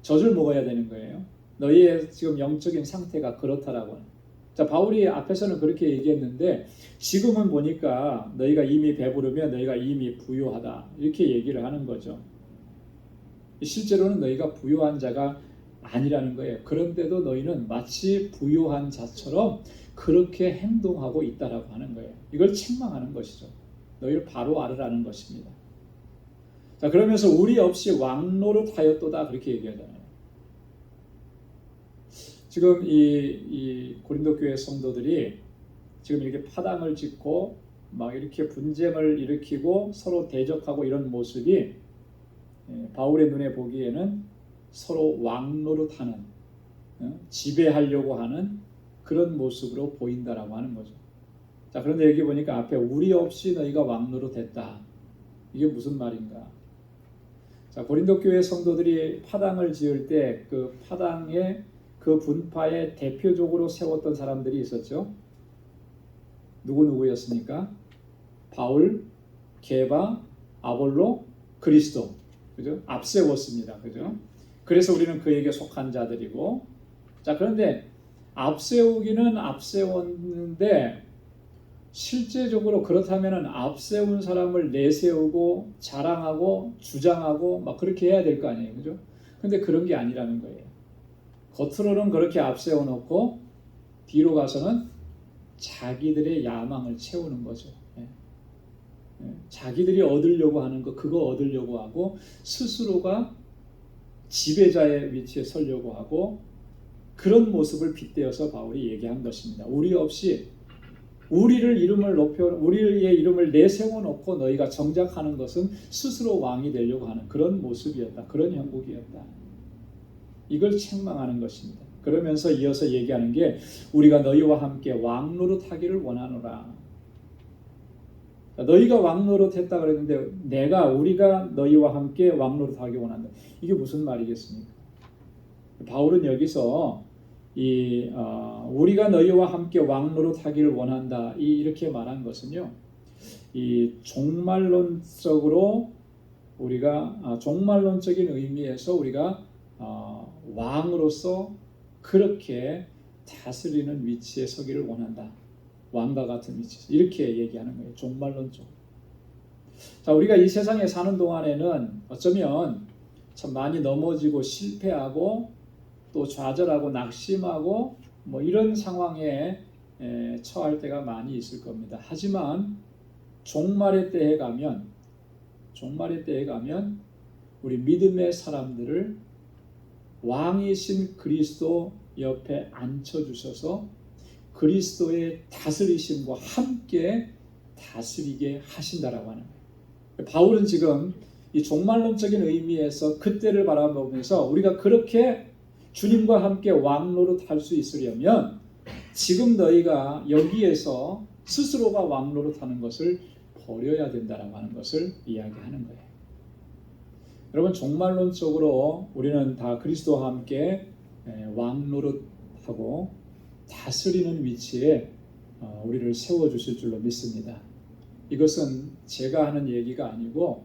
젖을 먹어야 되는 거예요. 너희의 지금 영적인 상태가 그렇다라고. 자, 바울이 앞에서는 그렇게 얘기했는데 지금은 보니까 너희가 이미 배부르며 너희가 이미 부요하다 이렇게 얘기를 하는 거죠. 실제로는 너희가 부요한 자가 아니라는 거예요. 그런데도 너희는 마치 부요한 자처럼 그렇게 행동하고 있다라고 하는 거예요. 이걸 책망하는 것이죠. 너희를 바로 알으라는 것입니다. 자, 그러면서 우리 없이 왕노릇하였도다 그렇게 얘기하잖아요. 지금 이 고린도 교회 성도들이 지금 이렇게 파당을 짓고 막 이렇게 분쟁을 일으키고 서로 대적하고 이런 모습이 바울의 눈에 보기에는 서로 왕노릇하는, 지배하려고 하는 그런 모습으로 보인다라고 하는 거죠. 자, 그런데 여기 보니까 앞에 우리 없이 너희가 왕노릇했다. 이게 무슨 말인가? 자, 고린도 교회 성도들이 파당을 지을 때 그 파당의 그 분파에 대표적으로 세웠던 사람들이 있었죠. 누구였습니까? 바울, 게바, 아볼로, 그리스도. 그죠? 앞세웠습니다. 그죠? 그래서 우리는 그에게 속한 자들이고, 자, 그런데 앞세우기는 앞세웠는데 실제적으로 그렇다면은 앞세운 사람을 내세우고 자랑하고 주장하고 막 그렇게 해야 될 거 아니에요. 그죠? 근데 그런 게 아니라는 거예요. 겉으로는 그렇게 앞세워 놓고 뒤로 가서는 자기들의 야망을 채우는 거죠. 자기들이 얻으려고 하는 거, 그거 얻으려고 하고 스스로가 지배자의 위치에 서려고 하고, 그런 모습을 빗대어서 바울이 얘기한 것입니다. 우리 없이 우리의 이름을 내세워 놓고 너희가 정작하는 것은 스스로 왕이 되려고 하는 그런 모습이었다. 그런 형국이었다. 이걸 책망하는 것입니다. 그러면서 이어서 얘기하는 게 우리가 너희와 함께 왕노릇 하기를 원하노라. 너희가 왕노릇 했다 그랬는데 우리가 너희와 함께 왕노릇 하기 원한다. 이게 무슨 말이겠습니까? 바울은 여기서 우리가 너희와 함께 왕노릇 하기를 원한다 이렇게 말한 것은요, 이 종말론적으로 우리가 종말론적인 의미에서 우리가 왕으로서 그렇게 다스리는 위치에 서기를 원한다. 왕과 같은 위치에서 이렇게 얘기하는 거예요. 종말론적으로. 자, 우리가 이 세상에 사는 동안에는 어쩌면 참 많이 넘어지고 실패하고 또 좌절하고 낙심하고 뭐 이런 상황에 처할 때가 많이 있을 겁니다. 하지만 종말의 때에 가면 우리 믿음의 사람들을 왕이신 그리스도 옆에 앉혀주셔서 그리스도의 다스리심과 함께 다스리게 하신다라고 하는 거예요. 바울은 지금 이 종말론적인 의미에서 그때를 바라보면서 우리가 그렇게 주님과 함께 왕노릇 할 수 있으려면 지금 너희가 여기에서 스스로가 왕노릇 하는 것을 버려야 된다라고 하는 것을 이야기하는 거예요. 여러분, 종말론적으로 우리는 다 그리스도와 함께 왕노릇하고 다스리는 위치에 우리를 세워주실 줄로 믿습니다. 이것은 제가 하는 얘기가 아니고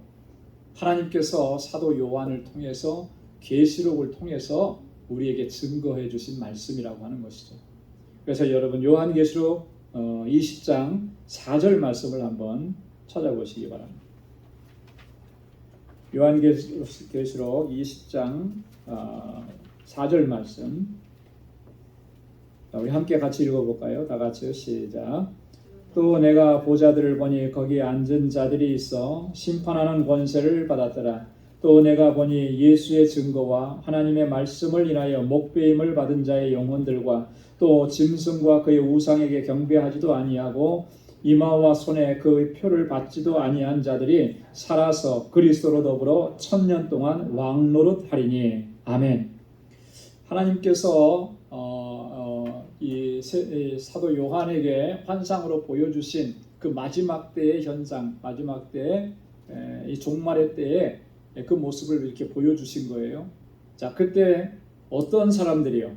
하나님께서 사도 요한을 통해서 계시록을 통해서 우리에게 증거해 주신 말씀이라고 하는 것이죠. 그래서 여러분 요한계시록 20장 4절 말씀을 한번 찾아보시기 바랍니다. 요한계시록 20장 4절 말씀, 우리 함께 같이 읽어볼까요? 다 같이요. 시작. 또 내가 보좌들을 보니 거기에 앉은 자들이 있어 심판하는 권세를 받았더라. 또 내가 보니 예수의 증거와 하나님의 말씀을 인하여 목배임을 받은 자의 영혼들과 또 짐승과 그의 우상에게 경배하지도 아니하고 이마와 손에 그 표를 받지도 아니한 자들이 살아서 그리스도로 더불어 1000년 동안 왕노릇 하리니. 아멘. 하나님께서 이 사도 요한에게 환상으로 보여주신 그 마지막 때의 현상, 마지막 때의 이 종말의 때에 그 모습을 이렇게 보여주신 거예요. 자, 그때 어떤 사람들이요?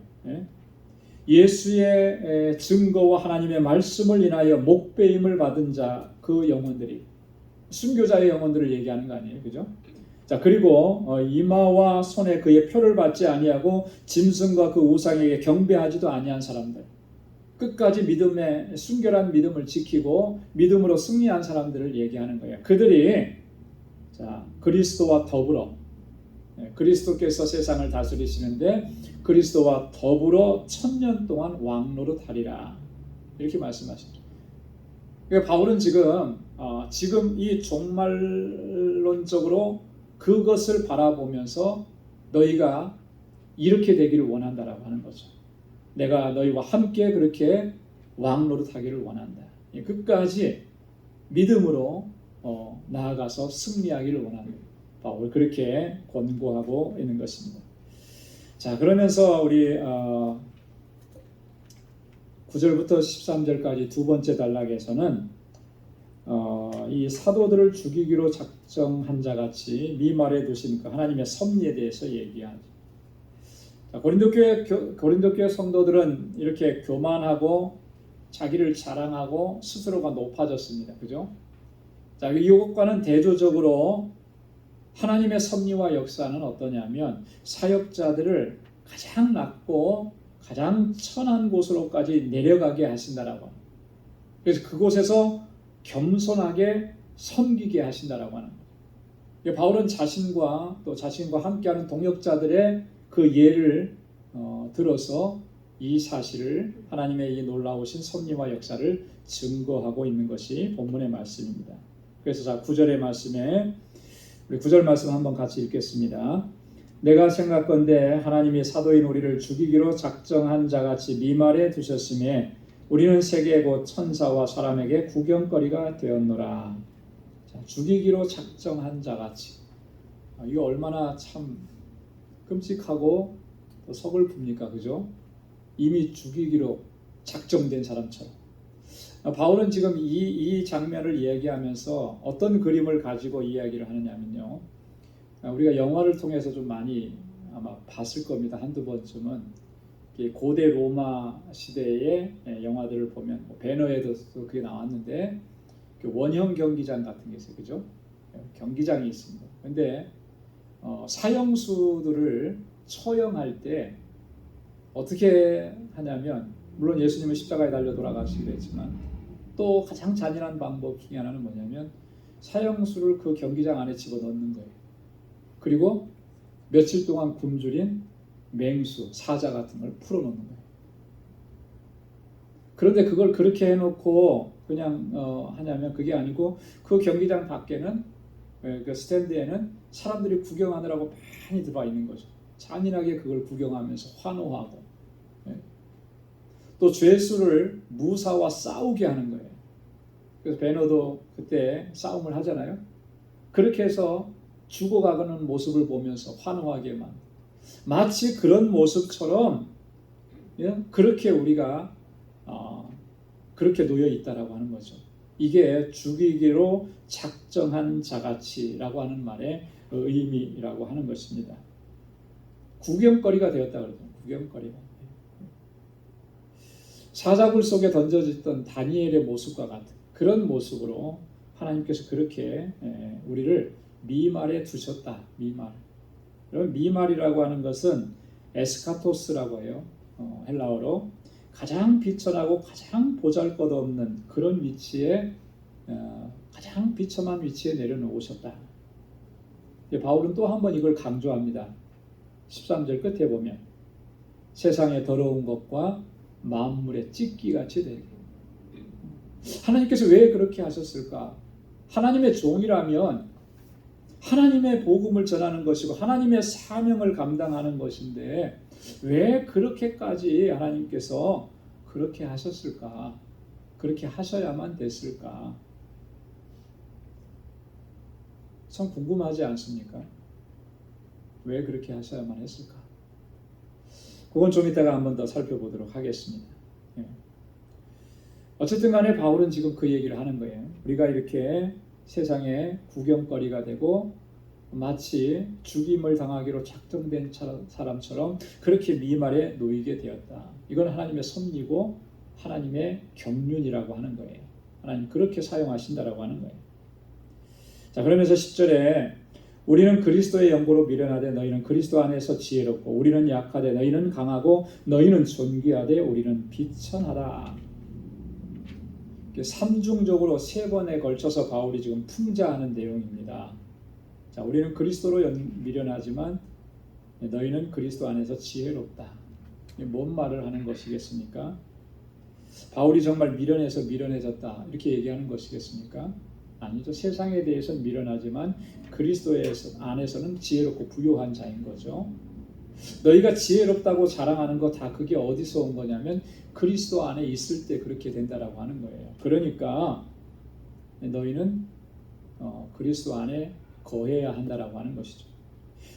예수의 증거와 하나님의 말씀을 인하여 목배임을 받은 자, 그 영혼들이, 순교자의 영혼들을 얘기하는 거 아니에요, 그죠? 자, 그리고 이마와 손에 그의 표를 받지 아니하고 짐승과 그 우상에게 경배하지도 아니한 사람들, 끝까지 믿음의 순결한 믿음을 지키고 믿음으로 승리한 사람들을 얘기하는 거예요. 그들이 자, 그리스도와 더불어, 그리스도께서 세상을 다스리시는데 그리스도와 더불어 1000년 동안 왕노릇 하리라, 이렇게 말씀하셨죠. 그러니까 바울은 지금 이 종말론적으로 그것을 바라보면서 너희가 이렇게 되기를 원한다라고 하는 거죠. 내가 너희와 함께 그렇게 왕노릇 하기를 원한다. 끝까지 믿음으로 나아가서 승리하기를 원한다. 바울 그렇게 권고하고 있는 것입니다. 자, 그러면서 우리 9절부터 13절까지 두 번째 단락에서는 이 사도들을 죽이기로 작정한 자같이 미말해 두신 그 하나님의 섭리에 대해서 얘기하죠. 자, 고린도교회 성도들은 이렇게 교만하고 자기를 자랑하고 스스로가 높아졌습니다. 그죠? 자, 이것과는 대조적으로 하나님의 섭리와 역사는 어떠냐면 사역자들을 가장 낮고 가장 천한 곳으로까지 내려가게 하신다라고 합니다. 그래서 그곳에서 겸손하게 섬기게 하신다라고 하는 거예요. 바울은 자신과 함께하는 동역자들의 그 예를 들어서 이 사실을 하나님의 이 놀라우신 섭리와 역사를 증거하고 있는 것이 본문의 말씀입니다. 그래서 자 9절의 말씀에 우리 9절 말씀 한번 같이 읽겠습니다. 내가 생각건대 하나님이 사도인 우리를 죽이기로 작정한 자같이 미말에 두셨음에 우리는 세계 곧 천사와 사람에게 구경거리가 되었노라. 자, 죽이기로 작정한 자같이. 이거 얼마나 참 끔찍하고 또 서글픕니까? 그죠? 이미 죽이기로 작정된 사람처럼. 바울은 지금 이 장면을 이야기하면서 어떤 그림을 가지고 이야기를 하느냐면요. 우리가 영화를 통해서 좀 많이 아마 봤을 겁니다. 한두 번쯤은. 고대 로마 시대의 영화들을 보면 배너에도 그게 나왔는데 원형 경기장 같은 게 있어요. 그죠? 경기장이 있습니다. 근데 사형수들을 처형할 때 어떻게 하냐면 물론 예수님은 십자가에 달려 돌아가시기도 했지만 또 가장 잔인한 방법 중에 하나는 뭐냐면 사형수를 그 경기장 안에 집어넣는 거예요. 그리고 며칠 동안 굶주린 맹수, 사자 같은 걸 풀어놓는 거예요. 그런데 그걸 그렇게 해놓고 그냥 하냐면 그게 아니고 그 경기장 밖에는 그 스탠드에는 사람들이 구경하느라고 많이 들어와 있는 거죠. 잔인하게 그걸 구경하면서 환호하고 또 죄수를 무사와 싸우게 하는 거예요. 그래서 베너도 그때 싸움을 하잖아요. 그렇게 해서 죽어가는 모습을 보면서 환호하게만 마치 그런 모습처럼 그렇게 우리가 그렇게 놓여 있다라고 하는 거죠. 이게 죽이기로 작정한 자같이라고 하는 말의 의미라고 하는 것입니다. 구경거리가 되었다 그러죠. 구경거리가. 사자굴 속에 던져졌던 다니엘의 모습과 같은 그런 모습으로 하나님께서 그렇게 우리를 미말에 두셨다. 미말. 그럼 미말이라고 하는 것은 에스카토스라고 해요. 헬라어로 가장 비천하고 가장 보잘것없는 그런 위치에 가장 비참한 위치에 내려놓으셨다. 바울은 또 한 번 이걸 강조합니다. 13절 끝에 보면 세상의 더러운 것과 만물의 찢기같이 되게. 하나님께서 왜 그렇게 하셨을까? 하나님의 종이라면 하나님의 복음을 전하는 것이고 하나님의 사명을 감당하는 것인데 왜 그렇게까지 하나님께서 그렇게 하셨을까? 그렇게 하셔야만 됐을까? 참 궁금하지 않습니까? 왜 그렇게 하셔야만 했을까? 그건 좀 이따가 한번 더 살펴보도록 하겠습니다. 어쨌든 간에 바울은 지금 그 얘기를 하는 거예요. 우리가 이렇게 세상에 구경거리가 되고 마치 죽임을 당하기로 작정된 사람처럼 그렇게 미말에 놓이게 되었다. 이건 하나님의 섭리고 하나님의 경륜이라고 하는 거예요. 하나님 그렇게 사용하신다라고 하는 거예요. 자, 그러면서 10절에 우리는 그리스도의 영고로 미련하되 너희는 그리스도 안에서 지혜롭고 우리는 약하되 너희는 강하고 너희는 존귀하되 우리는 비천하다. 삼중적으로 세 번에 걸쳐서 바울이 지금 풍자하는 내용입니다. 자, 우리는 그리스도로 미련하지만 너희는 그리스도 안에서 지혜롭다. 뭔 말을 하는 것이겠습니까? 바울이 정말 미련해서 미련해졌다 이렇게 얘기하는 것이겠습니까? 아니죠. 세상에 대해서는 미련하지만 그리스도 안에서는 지혜롭고 부요한 자인 거죠. 너희가 지혜롭다고 자랑하는 거 다 그게 어디서 온 거냐면 그리스도 안에 있을 때 그렇게 된다라고 하는 거예요. 그러니까 너희는 그리스도 안에 거해야 한다라고 하는 것이죠.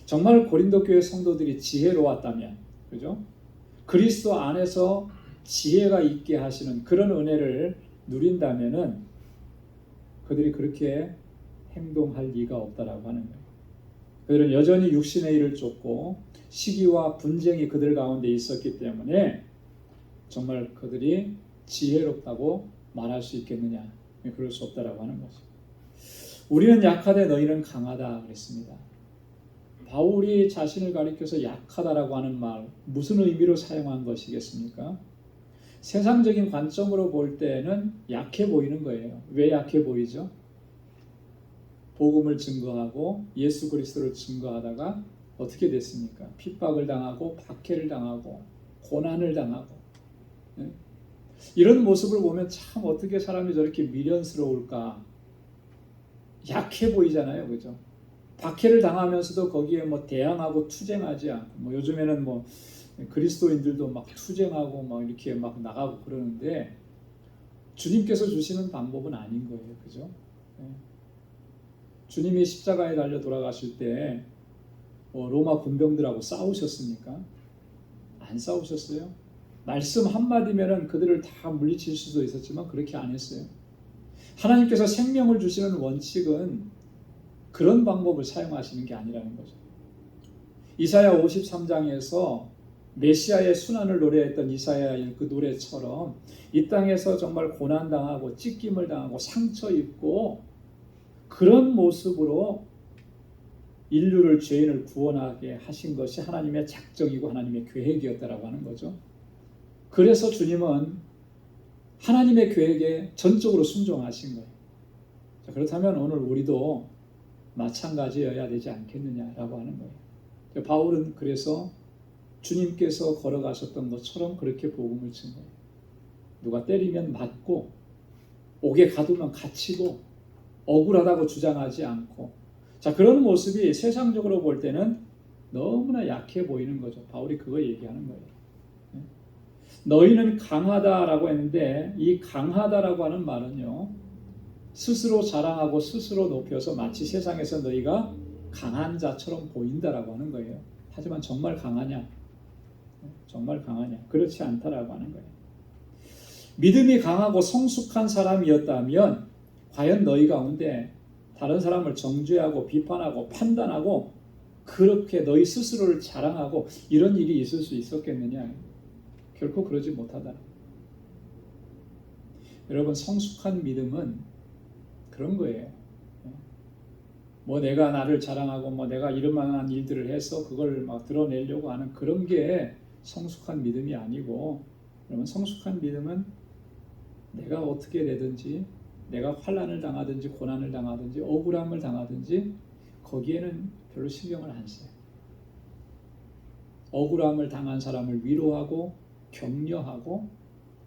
정말 고린도 교회 성도들이 지혜로웠다면, 그죠? 그리스도 안에서 지혜가 있게 하시는 그런 은혜를 누린다면은 그들이 그렇게 행동할 리가 없다라고 하는 거예요. 그들은 여전히 육신의 일을 쫓고 시기와 분쟁이 그들 가운데 있었기 때문에 정말 그들이 지혜롭다고 말할 수 있겠느냐? 그럴 수 없다라고 하는 거죠. 우리는 약하되 너희는 강하다 그랬습니다. 바울이 자신을 가리켜서 약하다라고 하는 말 무슨 의미로 사용한 것이겠습니까? 세상적인 관점으로 볼 때는 약해 보이는 거예요. 왜 약해 보이죠? 복음을 증거하고 예수 그리스도를 증거하다가 어떻게 됐습니까? 핍박을 당하고 박해를 당하고 고난을 당하고 예? 이런 모습을 보면 참 어떻게 사람이 저렇게 미련스러울까? 약해 보이잖아요, 그죠? 박해를 당하면서도 거기에 뭐 대항하고 투쟁하지 않고, 뭐 요즘에는 뭐 그리스도인들도 막 투쟁하고 막 이렇게 막 나가고 그러는데 주님께서 주시는 방법은 아닌 거예요, 그죠? 예. 주님이 십자가에 달려 돌아가실 때 로마 군병들하고 싸우셨습니까? 안 싸우셨어요? 말씀 한마디면은 그들을 다 물리칠 수도 있었지만 그렇게 안 했어요. 하나님께서 생명을 주시는 원칙은 그런 방법을 사용하시는 게 아니라는 거죠. 이사야 53장에서 메시아의 순환을 노래했던 이사야의 그 노래처럼 이 땅에서 정말 고난당하고 찢김을 당하고 상처 입고 그런 모습으로 인류를 죄인을 구원하게 하신 것이 하나님의 작정이고 하나님의 계획이었다라고 하는 거죠. 그래서 주님은 하나님의 계획에 전적으로 순종하신 거예요. 자, 그렇다면 오늘 우리도 마찬가지여야 되지 않겠느냐라고 하는 거예요. 바울은 그래서 주님께서 걸어가셨던 것처럼 그렇게 복음을 친 거예요. 누가 때리면 맞고 옥에 가두면 갇히고 억울하다고 주장하지 않고, 자, 그런 모습이 세상적으로 볼 때는 너무나 약해 보이는 거죠. 바울이 그거 얘기하는 거예요. 너희는 강하다라고 했는데 이 강하다라고 하는 말은요, 스스로 자랑하고 스스로 높여서 마치 세상에서 너희가 강한 자처럼 보인다라고 하는 거예요. 하지만 정말 강하냐? 정말 강하냐? 그렇지 않다라고 하는 거예요. 믿음이 강하고 성숙한 사람이었다면 과연 너희 가운데 다른 사람을 정죄하고 비판하고 판단하고 그렇게 너희 스스로를 자랑하고 이런 일이 있을 수 있었겠느냐? 결코 그러지 못하다. 여러분, 성숙한 믿음은 그런 거예요. 뭐 내가 나를 자랑하고 뭐 내가 이런 만한 일들을 해서 그걸 막 드러내려고 하는 그런 게 성숙한 믿음이 아니고, 그러면 성숙한 믿음은 내가 어떻게 되든지, 내가 환난을 당하든지 고난을 당하든지 억울함을 당하든지 거기에는 별로 신경을 안 써요. 억울함을 당한 사람을 위로하고 격려하고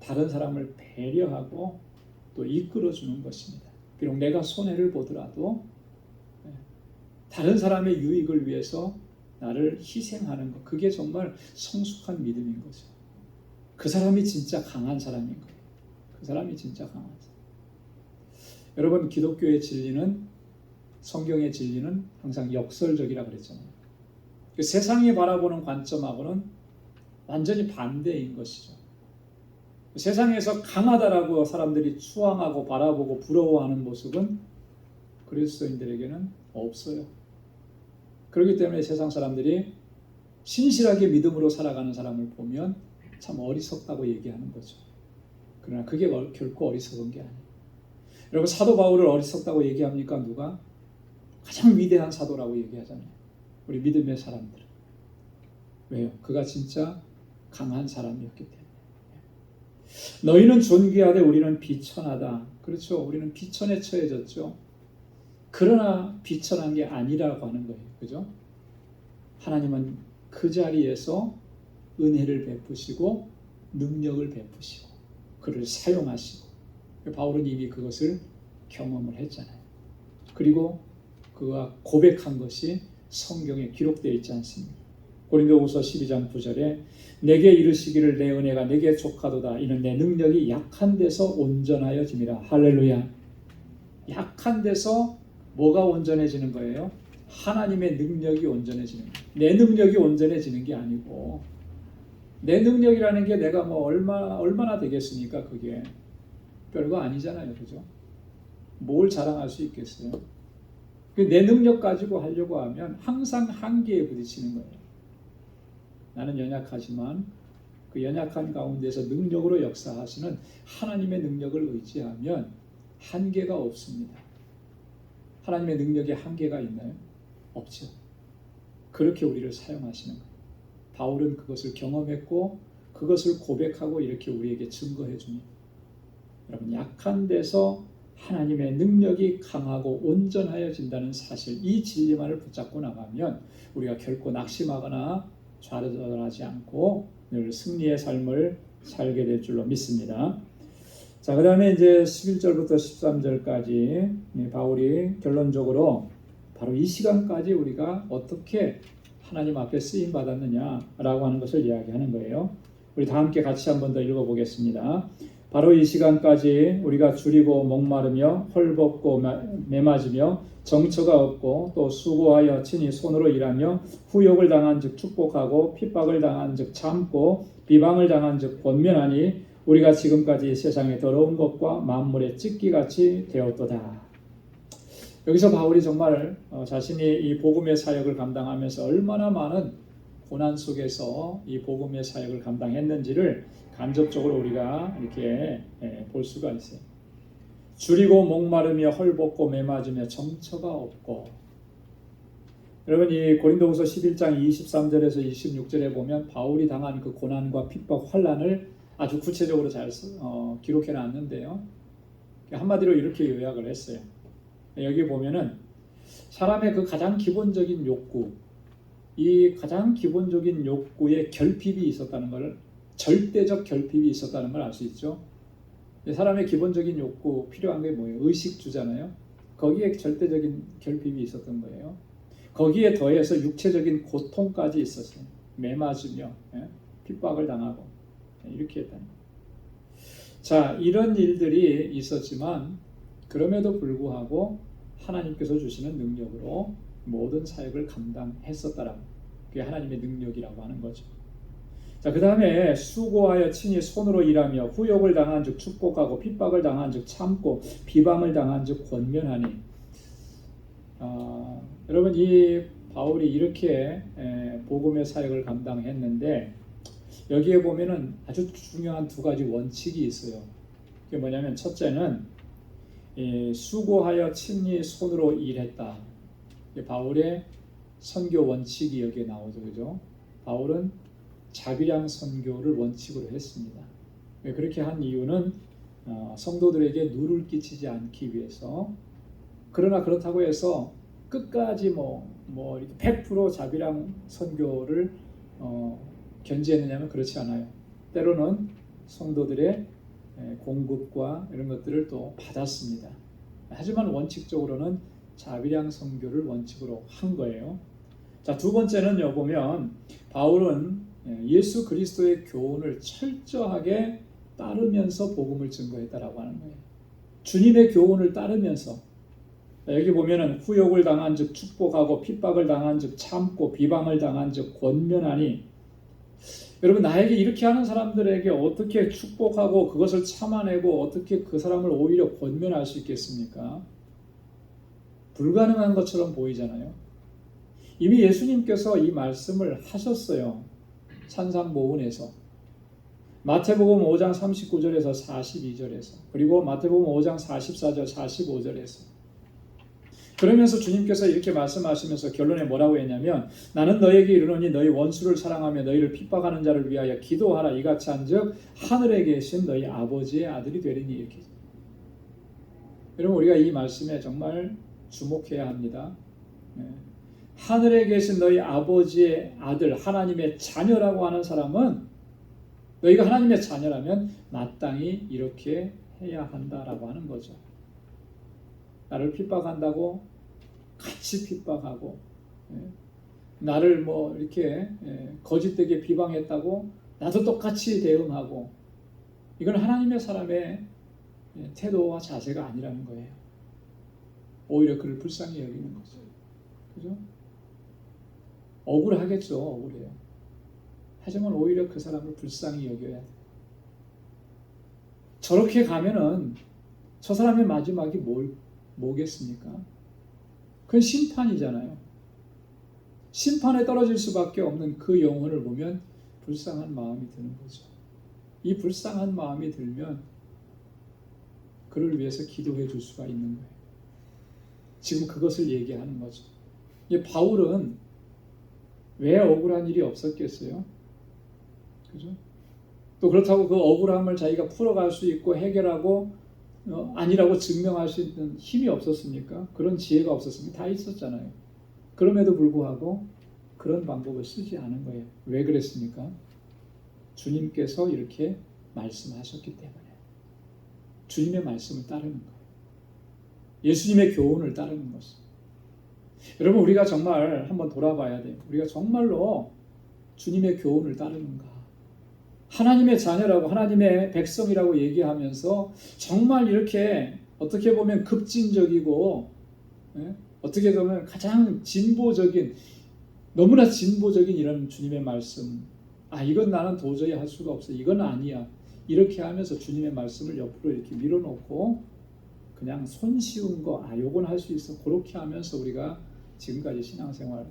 다른 사람을 배려하고 또 이끌어주는 것입니다. 비록 내가 손해를 보더라도 다른 사람의 유익을 위해서 나를 희생하는 것, 그게 정말 성숙한 믿음인 거죠. 그 사람이 진짜 강한 사람인 거예요. 그 사람이 진짜 강한 사람. 여러분, 기독교의 진리는, 성경의 진리는 항상 역설적이라 그랬잖아요. 그 세상이 바라보는 관점하고는 완전히 반대인 것이죠. 세상에서 강하다라고 사람들이 추앙하고 바라보고 부러워하는 모습은 그리스도인들에게는 없어요. 그렇기 때문에 세상 사람들이 신실하게 믿음으로 살아가는 사람을 보면 참 어리석다고 얘기하는 거죠. 그러나 그게 결코 어리석은 게 아니에요. 여러분, 사도 바울을 어리석다고 얘기합니까? 누가? 가장 위대한 사도라고 얘기하잖아요. 우리 믿음의 사람들은. 왜요? 그가 진짜 강한 사람이었기 때문에. 너희는 존귀하되 우리는 비천하다. 그렇죠. 우리는 비천에 처해졌죠. 그러나 비천한 게 아니라고 하는 거예요. 그죠? 하나님은 그 자리에서 은혜를 베푸시고 능력을 베푸시고 그를 사용하시고, 바울은 이미 그것을 경험을 했잖아요. 그리고 그가 고백한 것이 성경에 기록되어 있지 않습니까? 고린도후서 12장 9절에 내게 이르시기를 내 은혜가 내게 족하도다. 이는 내 능력이 약한 데서 온전하여짐이라. 할렐루야. 약한 데서 뭐가 온전해지는 거예요? 하나님의 능력이 온전해지는 거예요. 내 능력이 온전해지는 게 아니고, 내 능력이라는 게 내가 뭐 얼마나 되겠습니까? 그게 별거 아니잖아요. 그죠? 뭘 자랑할 수 있겠어요? 내 능력 가지고 하려고 하면 항상 한계에 부딪히는 거예요. 나는 연약하지만 그 연약한 가운데서 능력으로 역사하시는 하나님의 능력을 의지하면 한계가 없습니다. 하나님의 능력에 한계가 있나요? 없죠. 그렇게 우리를 사용하시는 거예요. 바울은 그것을 경험했고 그것을 고백하고 이렇게 우리에게 증거해 줍니다. 여러분, 약한 데서 하나님의 능력이 강하고 온전하여진다는 사실, 이 진리만을 붙잡고 나가면 우리가 결코 낙심하거나 좌절하지 않고 늘 승리의 삶을 살게 될 줄로 믿습니다. 자, 그 다음에 이제 11절부터 13절까지 바울이 결론적으로 바로 이 시간까지 우리가 어떻게 하나님 앞에 쓰임 받았느냐라고 하는 것을 이야기하는 거예요. 우리 다 함께 같이 한 번 더 읽어보겠습니다. 바로 이 시간까지 우리가 줄이고 목마르며 헐벗고 메맞으며 정처가 없고 또 수고하여 친히 손으로 일하며 후욕을 당한 즉 축복하고 핍박을 당한 즉 참고 비방을 당한 즉 권면하니 우리가 지금까지 세상의 더러운 것과 만물의 찢기같이 되었도다. 여기서 바울이 정말 자신이 이 복음의 사역을 감당하면서 얼마나 많은 고난 속에서 이 복음의 사역을 감당했는지를 간접적으로 우리가 이렇게 볼 수가 있어요. 줄이고 목마르며 헐벗고 메맞으며 정처가 없고. 여러분, 이 고린도후서 11장 23절에서 26절에 보면 바울이 당한 그 고난과 핍박, 환난을 아주 구체적으로 잘 기록해 놨는데요. 한마디로 이렇게 요약을 했어요. 여기 보면은 사람의 그 가장 기본적인 욕구, 이 가장 기본적인 욕구에 결핍이 있었다는 걸, 절대적 결핍이 있었다는 걸 알 수 있죠. 사람의 기본적인 욕구, 필요한 게 뭐예요? 의식주잖아요. 거기에 절대적인 결핍이 있었던 거예요. 거기에 더해서 육체적인 고통까지 있었어요. 매맞으며 핍박을 당하고 이렇게 했다는 거예요. 자, 이런 일들이 있었지만 그럼에도 불구하고 하나님께서 주시는 능력으로 모든 사역을 감당했었다라고, 그게 하나님의 능력이라고 하는 거죠. 자, 그 다음에 수고하여 친히 손으로 일하며 후욕을 당한 즉 축복하고 핍박을 당한 즉 참고 비방을 당한 즉 권면하니. 여러분, 이 바울이 이렇게 복음의 사역을 감당했는데 여기에 보면은 아주 중요한 두 가지 원칙이 있어요. 그게 뭐냐면 첫째는 수고하여 친히 손으로 일했다. 바울의 선교 원칙이 여기에 나오죠, 그죠? 바울은 자비량 선교를 원칙으로 했습니다. 그렇게 한 이유는 성도들에게 누를 끼치지 않기 위해서. 그러나 그렇다고 해서 끝까지 이렇게 100% 자비량 선교를 견지했느냐면 그렇지 않아요. 때로는 성도들의 공급과 이런 것들을 또 받았습니다. 하지만 원칙적으로는 자비량 선교를 원칙으로 한 거예요. 자, 두 번째는요, 보면 바울은 예수 그리스도의 교훈을 철저하게 따르면서 복음을 증거했다라고 하는 거예요. 주님의 교훈을 따르면서. 여기 보면은 후욕을 당한 즉 축복하고 핍박을 당한 즉 참고 비방을 당한 즉 권면하니. 여러분, 나에게 이렇게 하는 사람들에게 어떻게 축복하고 그것을 참아내고 어떻게 그 사람을 오히려 권면할 수 있겠습니까? 불가능한 것처럼 보이잖아요. 이미 예수님께서 이 말씀을 하셨어요. 산상보훈에서. 마태복음 5장 39절에서 42절에서, 그리고 마태복음 5장 44절 45절에서. 그러면서 주님께서 이렇게 말씀하시면서 결론에 뭐라고 했냐면, 나는 너에게 이르노니 너희 원수를 사랑하며 너희를 핍박하는 자를 위하여 기도하라. 이같이 한즉 하늘에 계신 너희 아버지의 아들이 되리니. 이렇게. 여러분, 우리가 이 말씀에 정말 주목해야 합니다. 하늘에 계신 너희 아버지의 아들, 하나님의 자녀라고 하는 사람은, 너희가 하나님의 자녀라면 마땅히 이렇게 해야 한다라고 하는 거죠. 나를 핍박한다고 같이 핍박하고, 나를 이렇게 거짓되게 비방했다고 나도 똑같이 대응하고, 이건 하나님의 사람의 태도와 자세가 아니라는 거예요. 오히려 그를 불쌍히 여기는 거죠. 그죠? 억울하겠죠. 억울해요. 하지만 오히려 그 사람을 불쌍히 여겨야 돼요. 저렇게 가면은 저 사람의 마지막이 뭐겠습니까? 그건 심판이잖아요. 심판에 떨어질 수밖에 없는 그 영혼을 보면 불쌍한 마음이 드는 거죠. 이 불쌍한 마음이 들면 그를 위해서 기도해 줄 수가 있는 거예요. 지금 그것을 얘기하는 거죠. 바울은 왜 억울한 일이 없었겠어요? 그죠? 또 그렇다고 그 억울함을 자기가 풀어갈 수 있고 해결하고 아니라고 증명할 수 있는 힘이 없었습니까? 그런 지혜가 없었습니까? 다 있었잖아요. 그럼에도 불구하고 그런 방법을 쓰지 않은 거예요. 왜 그랬습니까? 주님께서 이렇게 말씀하셨기 때문에 주님의 말씀을 따르는 거예요. 예수님의 교훈을 따르는 것입니다. 여러분, 우리가 정말 한번 돌아봐야 돼요. 우리가 정말로 주님의 교훈을 따르는가? 하나님의 자녀라고, 하나님의 백성이라고 얘기하면서 정말 이렇게 어떻게 보면 급진적이고, 어떻게 보면 가장 진보적인, 너무나 진보적인 이런 주님의 말씀, 이건 나는 도저히 할 수가 없어, 이건 아니야, 이렇게 하면서 주님의 말씀을 옆으로 이렇게 밀어놓고 그냥 손쉬운 거, 요건 할 수 있어, 그렇게 하면서 우리가 지금까지 신앙생활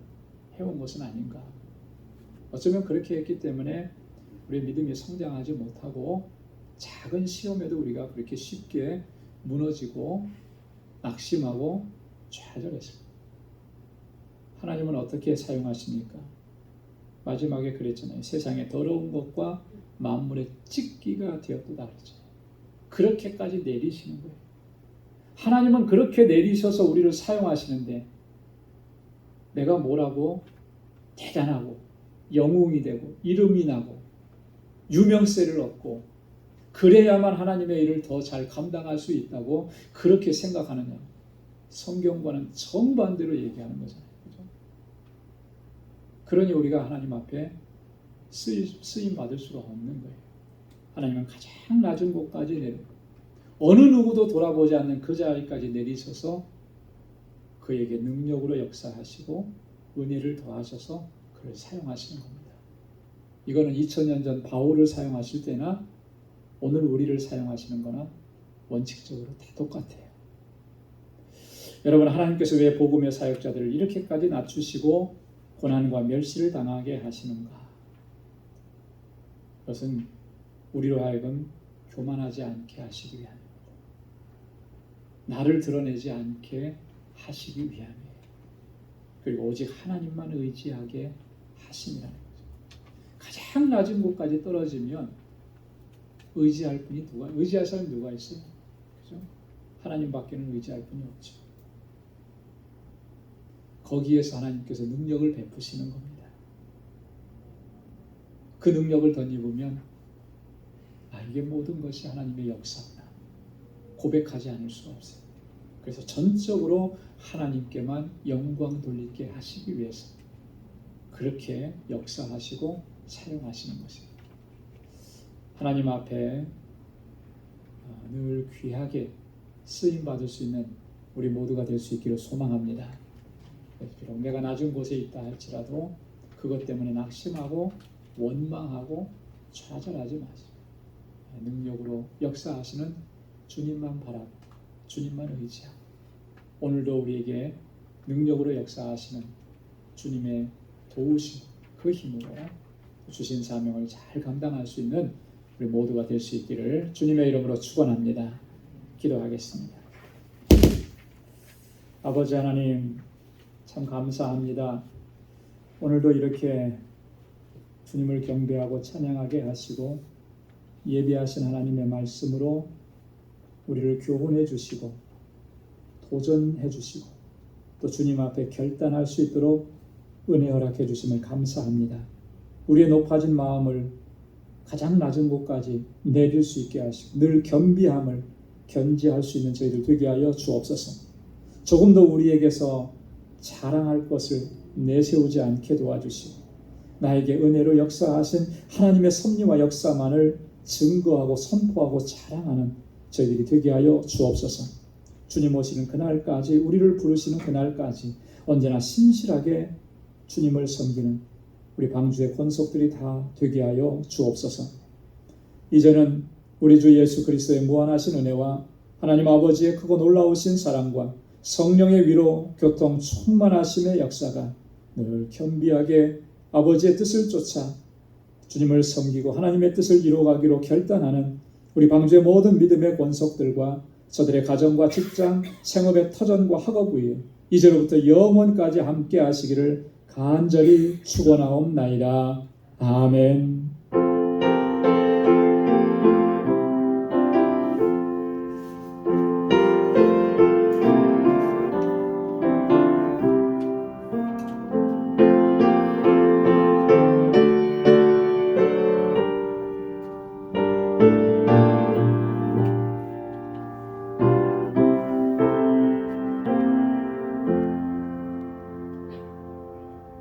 해온 것은 아닌가. 어쩌면 그렇게 했기 때문에 우리의 믿음이 성장하지 못하고 작은 시험에도 우리가 그렇게 쉽게 무너지고 낙심하고 좌절했습니다. 하나님은 어떻게 사용하십니까? 마지막에 그랬잖아요. 세상에 더러운 것과 만물의 찢기가 되었도다 그랬잖아요. 그렇게까지 내리시는 거예요. 하나님은 그렇게 내리셔서 우리를 사용하시는데 내가 뭐라고 대단하고 영웅이 되고 이름이 나고 유명세를 얻고 그래야만 하나님의 일을 더 잘 감당할 수 있다고 그렇게 생각하느냐? 성경과는 정반대로 얘기하는 거잖아요. 그렇죠? 그러니 우리가 하나님 앞에 쓰임 받을 수가 없는 거예요. 하나님은 가장 낮은 곳까지 내리고 어느 누구도 돌아보지 않는 그 자리까지 내리셔서 그에게 능력으로 역사하시고 은혜를 더하셔서 그를 사용하시는 겁니다. 이거는 2000년 전 바울을 사용하실 때나 오늘 우리를 사용하시는 거나 원칙적으로 다 똑같아요. 여러분, 하나님께서 왜 복음의 사역자들을 이렇게까지 낮추시고 고난과 멸시를 당하게 하시는가? 그것은 우리로 하여금 교만하지 않게 하시기 위함입니다. 나를 드러내지 않게 하시기 위함이에요. 그리고 오직 하나님만 의지하게 하심이라는 거죠. 가장 낮은 곳까지 떨어지면 의지할 분이 의지할 사람이 누가 있어요? 그죠? 하나님밖에는 의지할 분이 없죠. 거기에서 하나님께서 능력을 베푸시는 겁니다. 그 능력을 덧입으면 이게 모든 것이 하나님의 역사구나 고백하지 않을 수가 없어요. 그래서 전적으로 하나님께만 영광 돌리게 하시기 위해서 그렇게 역사하시고 사용하시는 것입니다. 하나님 앞에 늘 귀하게 쓰임받을 수 있는 우리 모두가 될 수 있기를 소망합니다. 비록 내가 낮은 곳에 있다 할지라도 그것 때문에 낙심하고 원망하고 좌절하지 마시고 능력으로 역사하시는 주님만 바라고 주님만 의지하고 오늘도 우리에게 능력으로 역사하시는 주님의 도우심 그 힘으로 주신 사명을 잘 감당할 수 있는 우리 모두가 될 수 있기를 주님의 이름으로 축원합니다. 기도하겠습니다. 아버지 하나님, 참 감사합니다. 오늘도 이렇게 주님을 경배하고 찬양하게 하시고 예비하신 하나님의 말씀으로 우리를 교훈해 주시고 도전해 주시고 또 주님 앞에 결단할 수 있도록 은혜 허락해 주심을 감사합니다. 우리의 높아진 마음을 가장 낮은 곳까지 내릴 수 있게 하시고 늘 겸비함을 견지할 수 있는 저희들 되게 하여 주옵소서. 조금 더 우리에게서 자랑할 것을 내세우지 않게 도와주시고 나에게 은혜로 역사하신 하나님의 섭리와 역사만을 증거하고 선포하고 자랑하는 저희들이 되게 하여 주옵소서. 주님 오시는 그날까지 우리를 부르시는 그날까지 언제나 신실하게 주님을 섬기는 우리 방주의 권속들이 다 되게 하여 주옵소서. 이제는 우리 주 예수 그리스도의 무한하신 은혜와 하나님 아버지의 크고 놀라우신 사랑과 성령의 위로 교통 충만하심의 역사가 늘 겸비하게 아버지의 뜻을 쫓아 주님을 섬기고 하나님의 뜻을 이루어가기로 결단하는 우리 방주의 모든 믿음의 권속들과 저들의 가정과 직장, 생업의 터전과 학업 위에 이제로부터 영원까지 함께 하시기를 간절히 축원하옵나이다. 아멘.